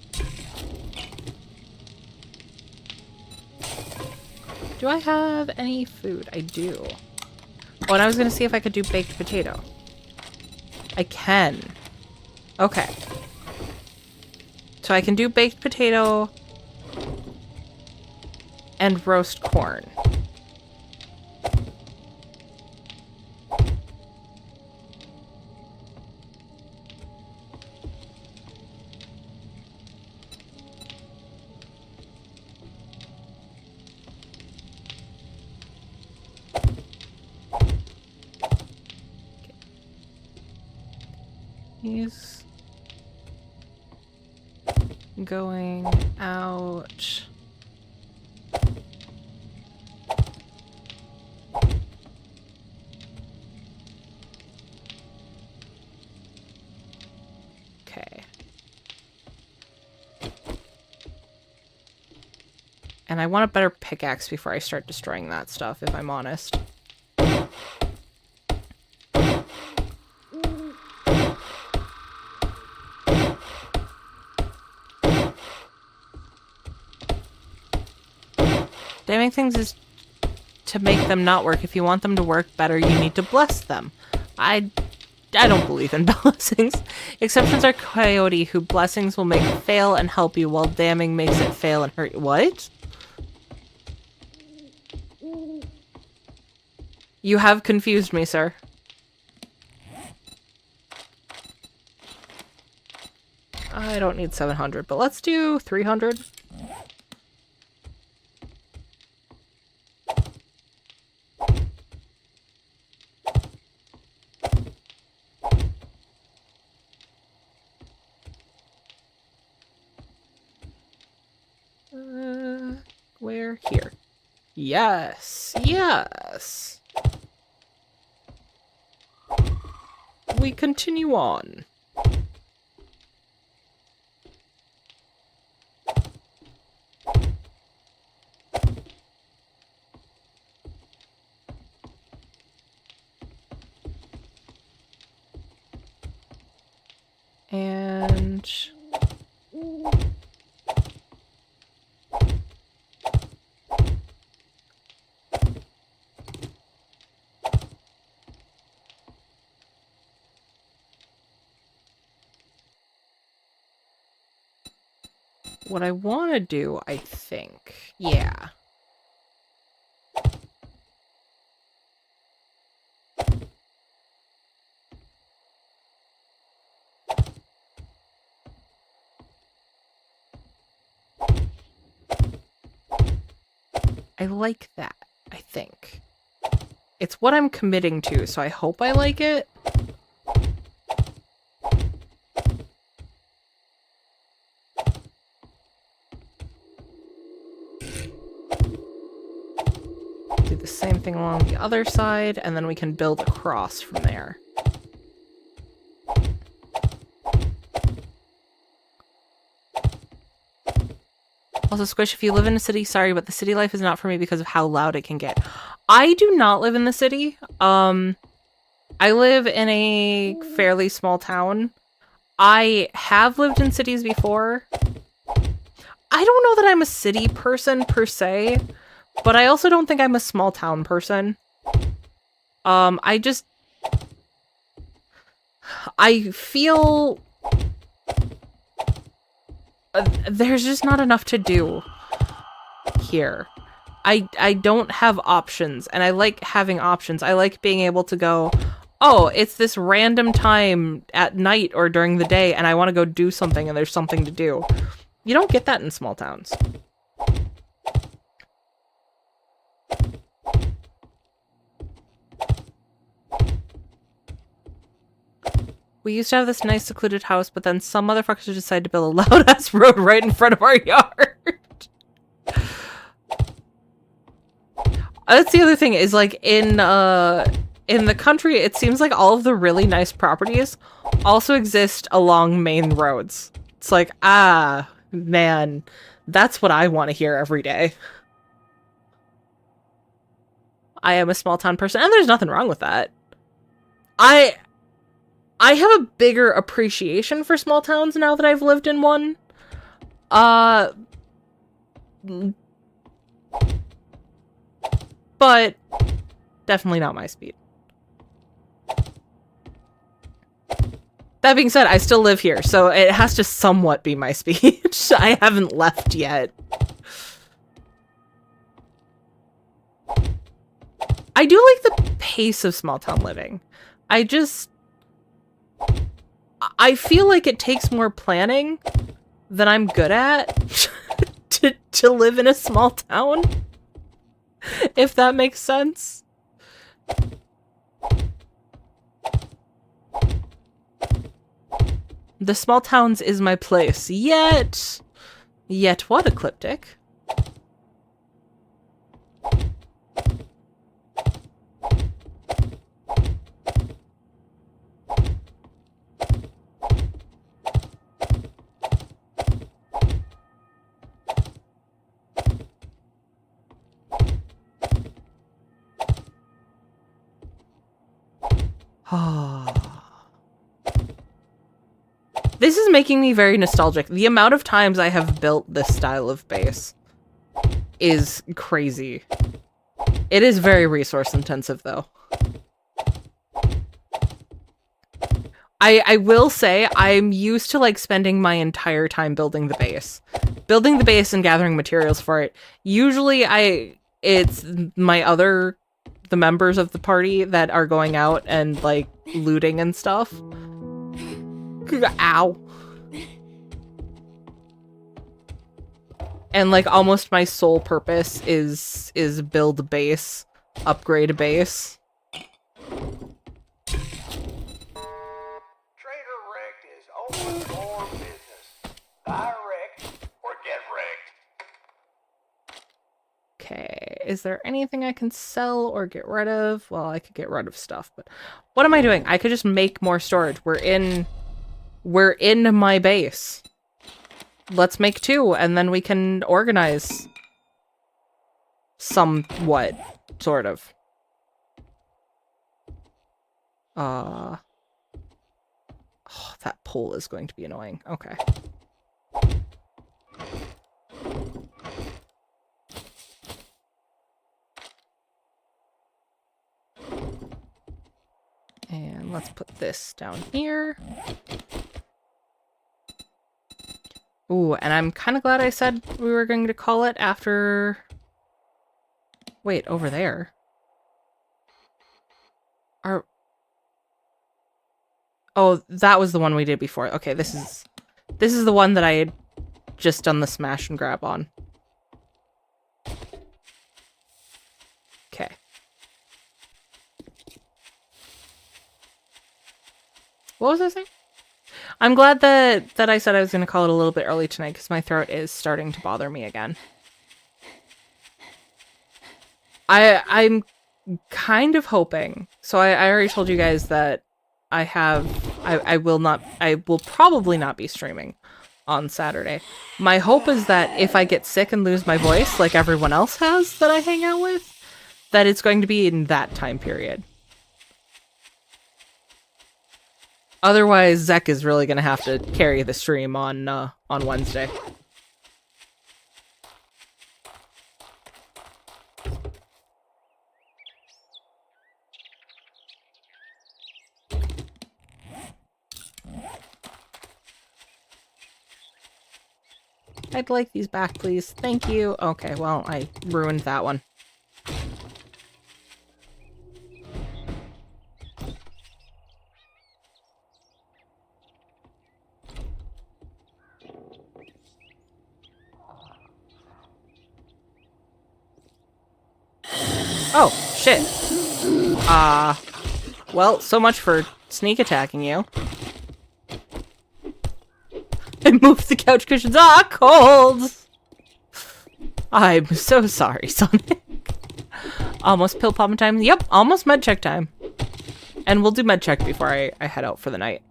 Speaker 1: Do I have any food? I do. Oh, and I was going to see if I could do baked potato. I can. Okay. So I can do baked potato and roast corn. He's going out. Okay. And I want a better pickaxe before I start destroying that stuff, if I'm honest. Damning things is to make them not work. If you want them to work better, you need to bless them. I don't believe in blessings. Exceptions are Coyote, who blessings will make fail and help you, while damning makes it fail and hurt you. What? You have confused me, sir. I don't need 700, but let's do 300. Where? Here. Yes. Yes. We continue on. And what I want to do, I think, yeah. I like that, I think. It's what I'm committing to, so I hope I like it. the same thing along the other side, and then we can build across from there. Also, Squish, if you live in a city, sorry, but the city life is not for me because of how loud it can get. I do not live in the city. I live in a fairly small town. I have lived in cities before. I don't know that I'm a city person per se, but I also don't think I'm a small town person. I feel there's just not enough to do here. I don't have options, and I like having options. I like being able to go, oh, it's this random time at night or during the day, and I want to go do something, and there's something to do. You don't get that in small towns. We used to have this nice secluded house, but then some motherfuckers decided to build a loud-ass road right in front of our yard. That's the other thing, is like in the country, it seems like all of the really nice properties also exist along main roads. It's like, ah, man, that's what I want to hear every day. I am a small town person, and there's nothing wrong with that. I have a bigger appreciation for small towns now that I've lived in one. But definitely not my speed. That being said, I still live here, so it has to somewhat be my speed. I haven't left yet. I do like the pace of small town living. I feel like it takes more planning than I'm good at to live in a small town. If that makes sense. The small towns is my place. Yet what, Ecliptic? This is making me very nostalgic. The amount of times I have built this style of base is crazy. It is very resource intensive, though. I will say I'm used to like spending my entire time building the base. Building the base and gathering materials for it. Usually it's the members of the party that are going out and like looting and stuff. Ow. And like almost my sole purpose is build a base, upgrade a base.
Speaker 3: Trader Wrecked is open for business. Buy wrecked or get wrecked.
Speaker 1: Okay, is there anything I can sell or get rid of? Well, I could get rid of stuff, but what am I doing? I could just make more storage. We're in my base. Let's make 2, and then we can organize somewhat, sort of. Oh, that pole is going to be annoying. Okay. And let's put this down here. Ooh, and I'm kind of glad I said we were going to call it after... Wait, over there. Oh, that was the one we did before. Okay, this is the one that I had just done the smash and grab on. Okay. What was I saying? I'm glad that I said I was going to call it a little bit early tonight because my throat is starting to bother me again. I'm kind of hoping. So I already told you guys that I will probably not be streaming on Saturday. My hope is that if I get sick and lose my voice like everyone else has that I hang out with, that it's going to be in that time period. Otherwise, Zek is really going to have to carry the stream on Wednesday. I'd like these back, please. Thank you. Okay, well, I ruined that one. Oh, shit. Well, so much for sneak attacking you. I moved the couch cushions. Ah, cold! I'm so sorry, Sonic. Almost pill popping time. Yep, almost med check time. And we'll do med check before I head out for the night.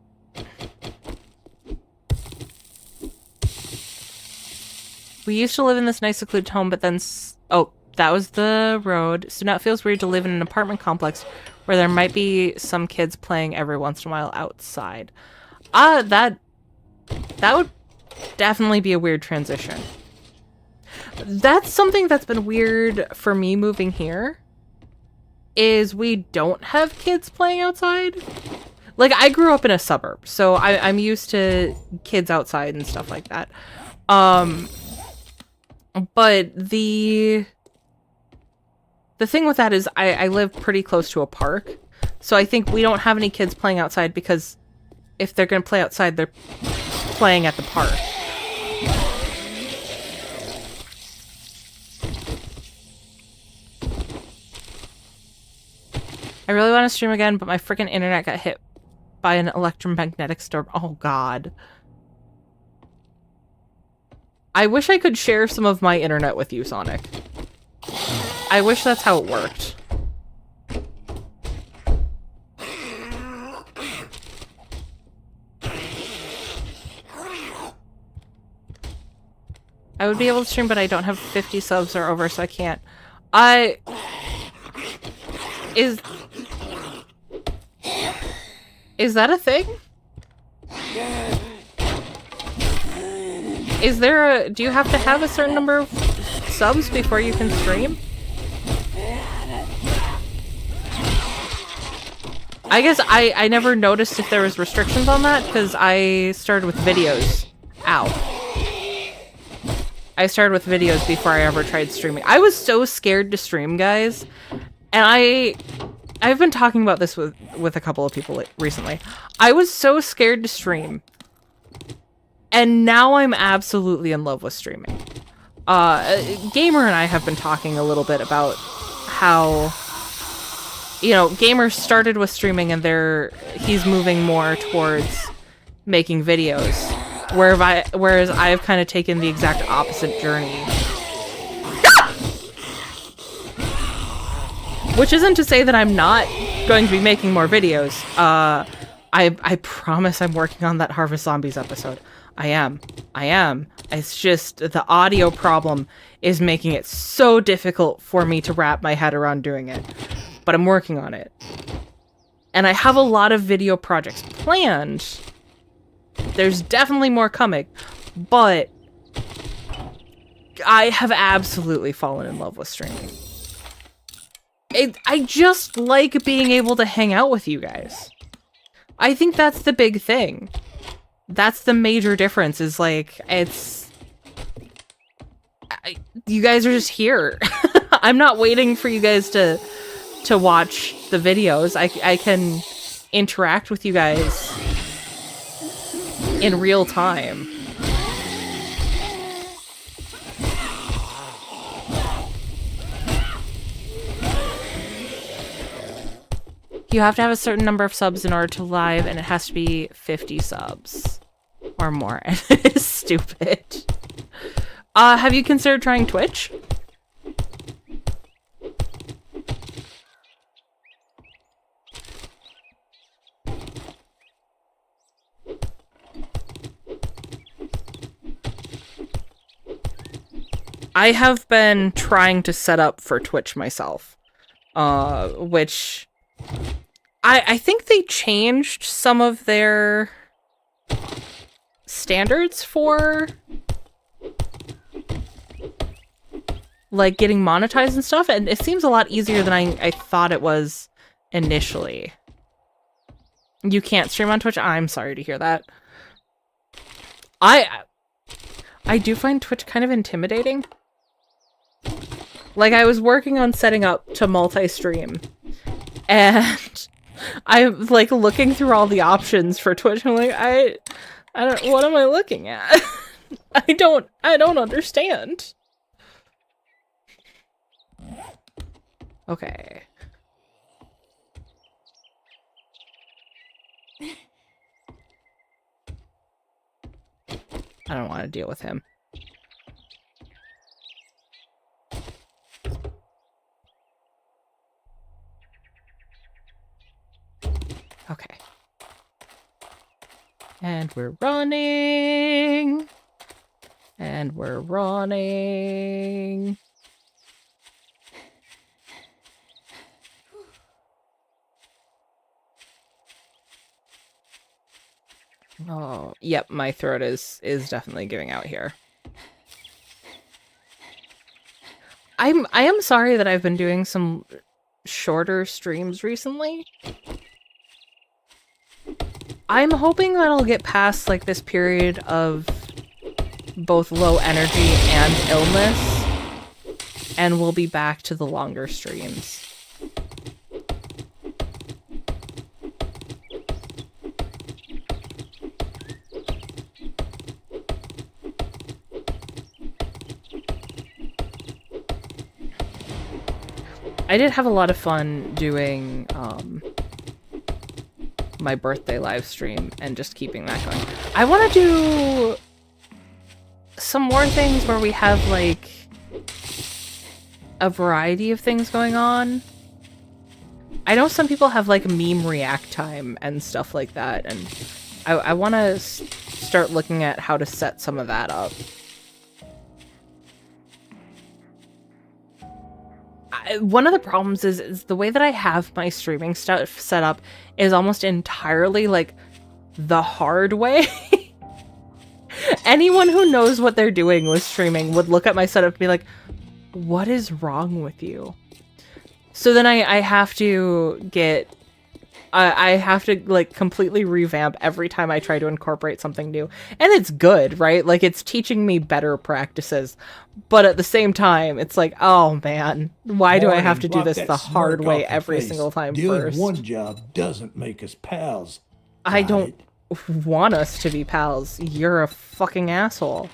Speaker 1: We used to live in this nice secluded home, but then... Oh, that was the road. So now it feels weird to live in an apartment complex where there might be some kids playing every once in a while outside. That would definitely be a weird transition. That's something that's been weird for me moving here, is we don't have kids playing outside. Like, I grew up in a suburb, so I'm used to kids outside and stuff like that. But the thing with that is I live pretty close to a park, so I think we don't have any kids playing outside because if they're going to play outside, they're playing at the park. I really want to stream again, but my freaking internet got hit by an electromagnetic storm. Oh, God. I wish I could share some of my internet with you, Sonic. I wish that's how it worked. I would be able to stream, but I don't have 50 subs or over, so I can't. Is that a thing? Is there do you have to have a certain number of subs before you can stream? I guess I never noticed if there was restrictions on that, because I started with videos. Ow. I started with videos before I ever tried streaming. I was so scared to stream, guys. And I've been talking about this with a couple of people recently. I was so scared to stream. And now I'm absolutely in love with streaming. Gamer and I have been talking a little bit about how, you know, Gamer started with streaming and he's moving more towards making videos. Whereas I've kind of taken the exact opposite journey. Which isn't to say that I'm not going to be making more videos. I promise I'm working on that Harvest Zombies episode. I am. It's just the audio problem is making it so difficult for me to wrap my head around doing it. But I'm working on it. And I have a lot of video projects planned. There's definitely more coming. But I have absolutely fallen in love with streaming. I just like being able to hang out with you guys. I think that's the big thing. That's the major difference, is like, you guys are just here. I'm not waiting for you guys to watch the videos. I can interact with you guys in real time. You have to have a certain number of subs in order to live, and it has to be 50 subs or more. It is stupid. Have you considered trying Twitch? I have been trying to set up for Twitch myself, which I think they changed some of their standards for like getting monetized and stuff, and it seems a lot easier than I thought it was initially. You can't stream on Twitch? I'm sorry to hear that. I do find Twitch kind of intimidating. Like, I was working on setting up to multi-stream, and I'm, like, looking through all the options for Twitch, and I'm like, I don't, what am I looking at? I don't understand. Okay. I don't want to deal with him. Okay. And we're running. And we're running. Oh, yep, my throat is definitely giving out here. I am sorry that I've been doing some shorter streams recently. I'm hoping that I'll get past like this period of both low energy and illness, and we'll be back to the longer streams. I did have a lot of fun doing my birthday live stream and just keeping that going. I want to do some more things where we have like a variety of things going on. I know some people have like meme react time and stuff like that, and I want to start looking at how to set some of that up. One of the problems is the way that I have my streaming stuff set up is almost entirely like the hard way. Anyone who knows what they're doing with streaming would look at my setup and be like, what is wrong with you? So then I have to get... I have to like completely revamp every time I try to incorporate something new. And it's good, right? Like it's teaching me better practices. But at the same time, it's like, oh man, why do I have to do this the hard way every single time first?
Speaker 2: Doing one job doesn't make us pals.
Speaker 1: I don't want us to be pals. You're a fucking asshole.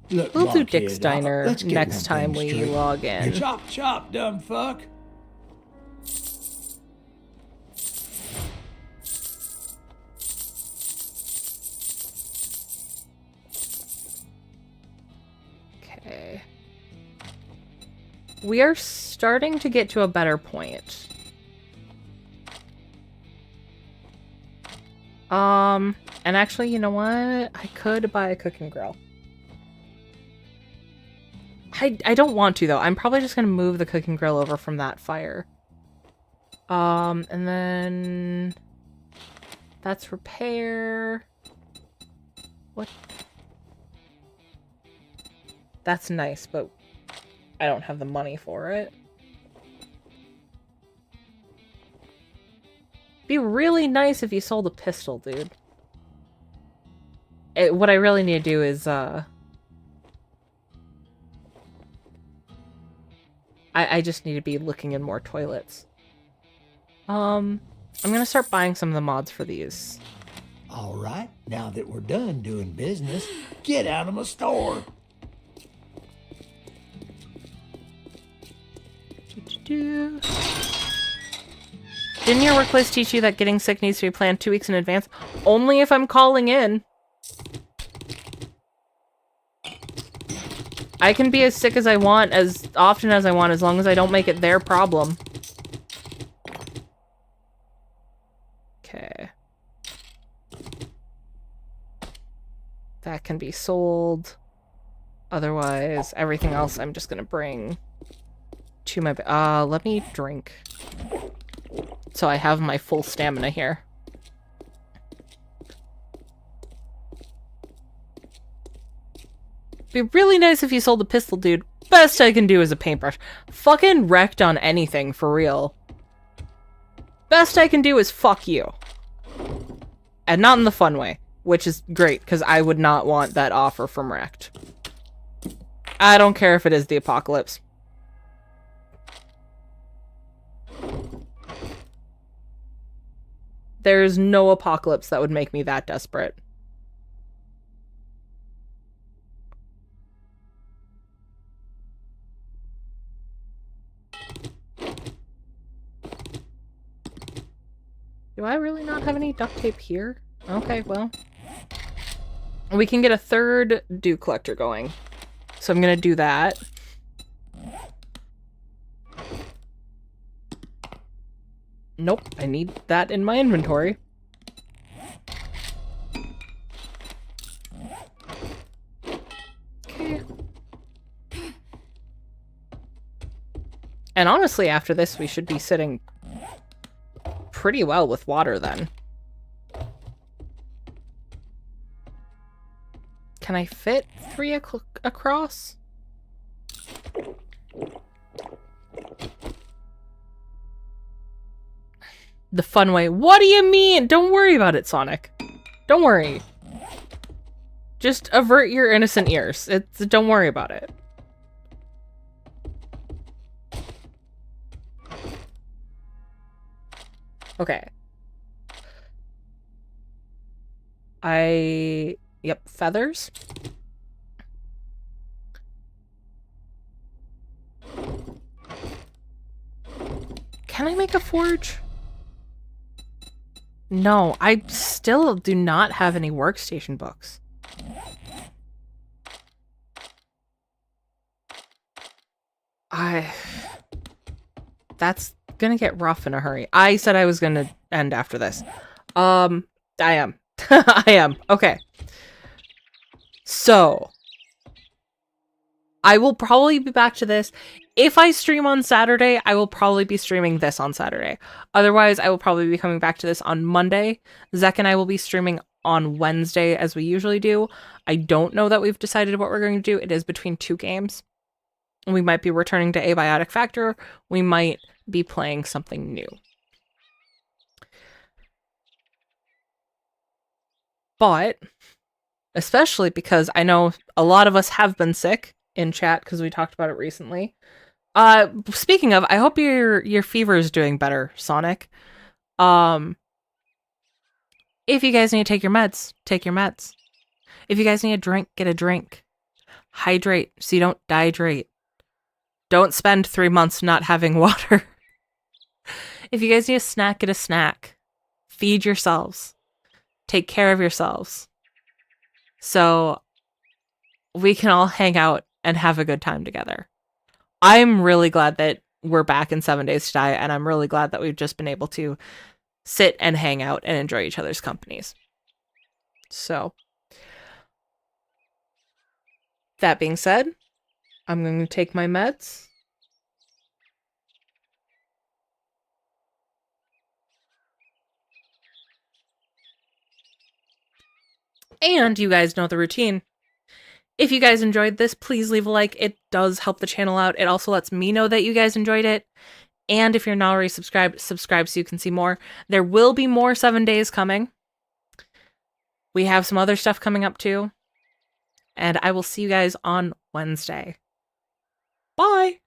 Speaker 2: Look,
Speaker 1: we'll do
Speaker 2: kid,
Speaker 1: Dick's Diner
Speaker 2: let's get
Speaker 1: next
Speaker 2: one
Speaker 1: time
Speaker 2: thing
Speaker 1: we
Speaker 2: straight.
Speaker 1: log in.
Speaker 2: Chop, chop, dumb fuck.
Speaker 1: Okay. We are starting to get to a better point. And actually, you know what? I could buy a cooking grill. I don't want to, though. I'm probably just gonna move the cooking grill over from that fire. And then... That's repair. What? That's nice, but I don't have the money for it. Be really nice if you sold a pistol, dude. What I really need to do is, I just need to be looking in more toilets. I'm gonna start buying some of the mods for these.
Speaker 2: All right, now that we're done doing business, get out of my store.
Speaker 1: Didn't your workplace teach you that getting sick needs to be planned 2 weeks in advance? Only if I'm calling in. I can be as sick as I want, as often as I want, as long as I don't make it their problem. Okay. That can be sold. Otherwise, everything else I'm just gonna bring to my... let me drink. So I have my full stamina here. Be really nice if you sold the pistol, dude. Best I can do is a paintbrush. Fucking wrecked on anything, for real. Best I can do is fuck you. And not in the fun way, which is great, because I would not want that offer from Wrecked. I don't care if it is the apocalypse. There's no apocalypse that would make me that desperate. Do I really not have any duct tape here? Okay, well. We can get a third dew collector going. So I'm gonna do that. Nope, I need that in my inventory. Okay. And honestly, after this, we should be sitting pretty well with water then. Can I fit 3 across? The fun way. What do you mean? Don't worry about it, Sonic. Don't worry. Just avert your innocent ears. Don't worry about it. Okay. Yep, feathers. Can I make a forge? No, I still do not have any workstation books. That's gonna get rough in a hurry. I said I was gonna end after this. I am. I am. Okay. So, I will probably be back to this. If I stream on Saturday, I will probably be streaming this on Saturday. Otherwise, I will probably be coming back to this on Monday. Zek and I will be streaming on Wednesday as we usually do. I don't know that we've decided what we're going to do. It is between 2 games. We might be returning to Abiotic Factor. We might be playing something new. But, especially because I know a lot of us have been sick in chat because we talked about it recently. Speaking of, I hope your fever is doing better, Sonic. If you guys need to take your meds, take your meds. If you guys need a drink, get a drink. Hydrate so you don't dehydrate. Don't spend 3 months not having water. If you guys need a snack, get a snack. Feed yourselves. Take care of yourselves. So we can all hang out and have a good time together. I'm really glad that we're back in 7 Days to Die, and I'm really glad that we've just been able to sit and hang out and enjoy each other's companies. So, that being said, I'm going to take my meds. And you guys know the routine. If you guys enjoyed this, please leave a like. It does help the channel out. It also lets me know that you guys enjoyed it. And if you're not already subscribed, subscribe so you can see more. There will be more 7 days coming. We have some other stuff coming up too. And I will see you guys on Wednesday. Bye!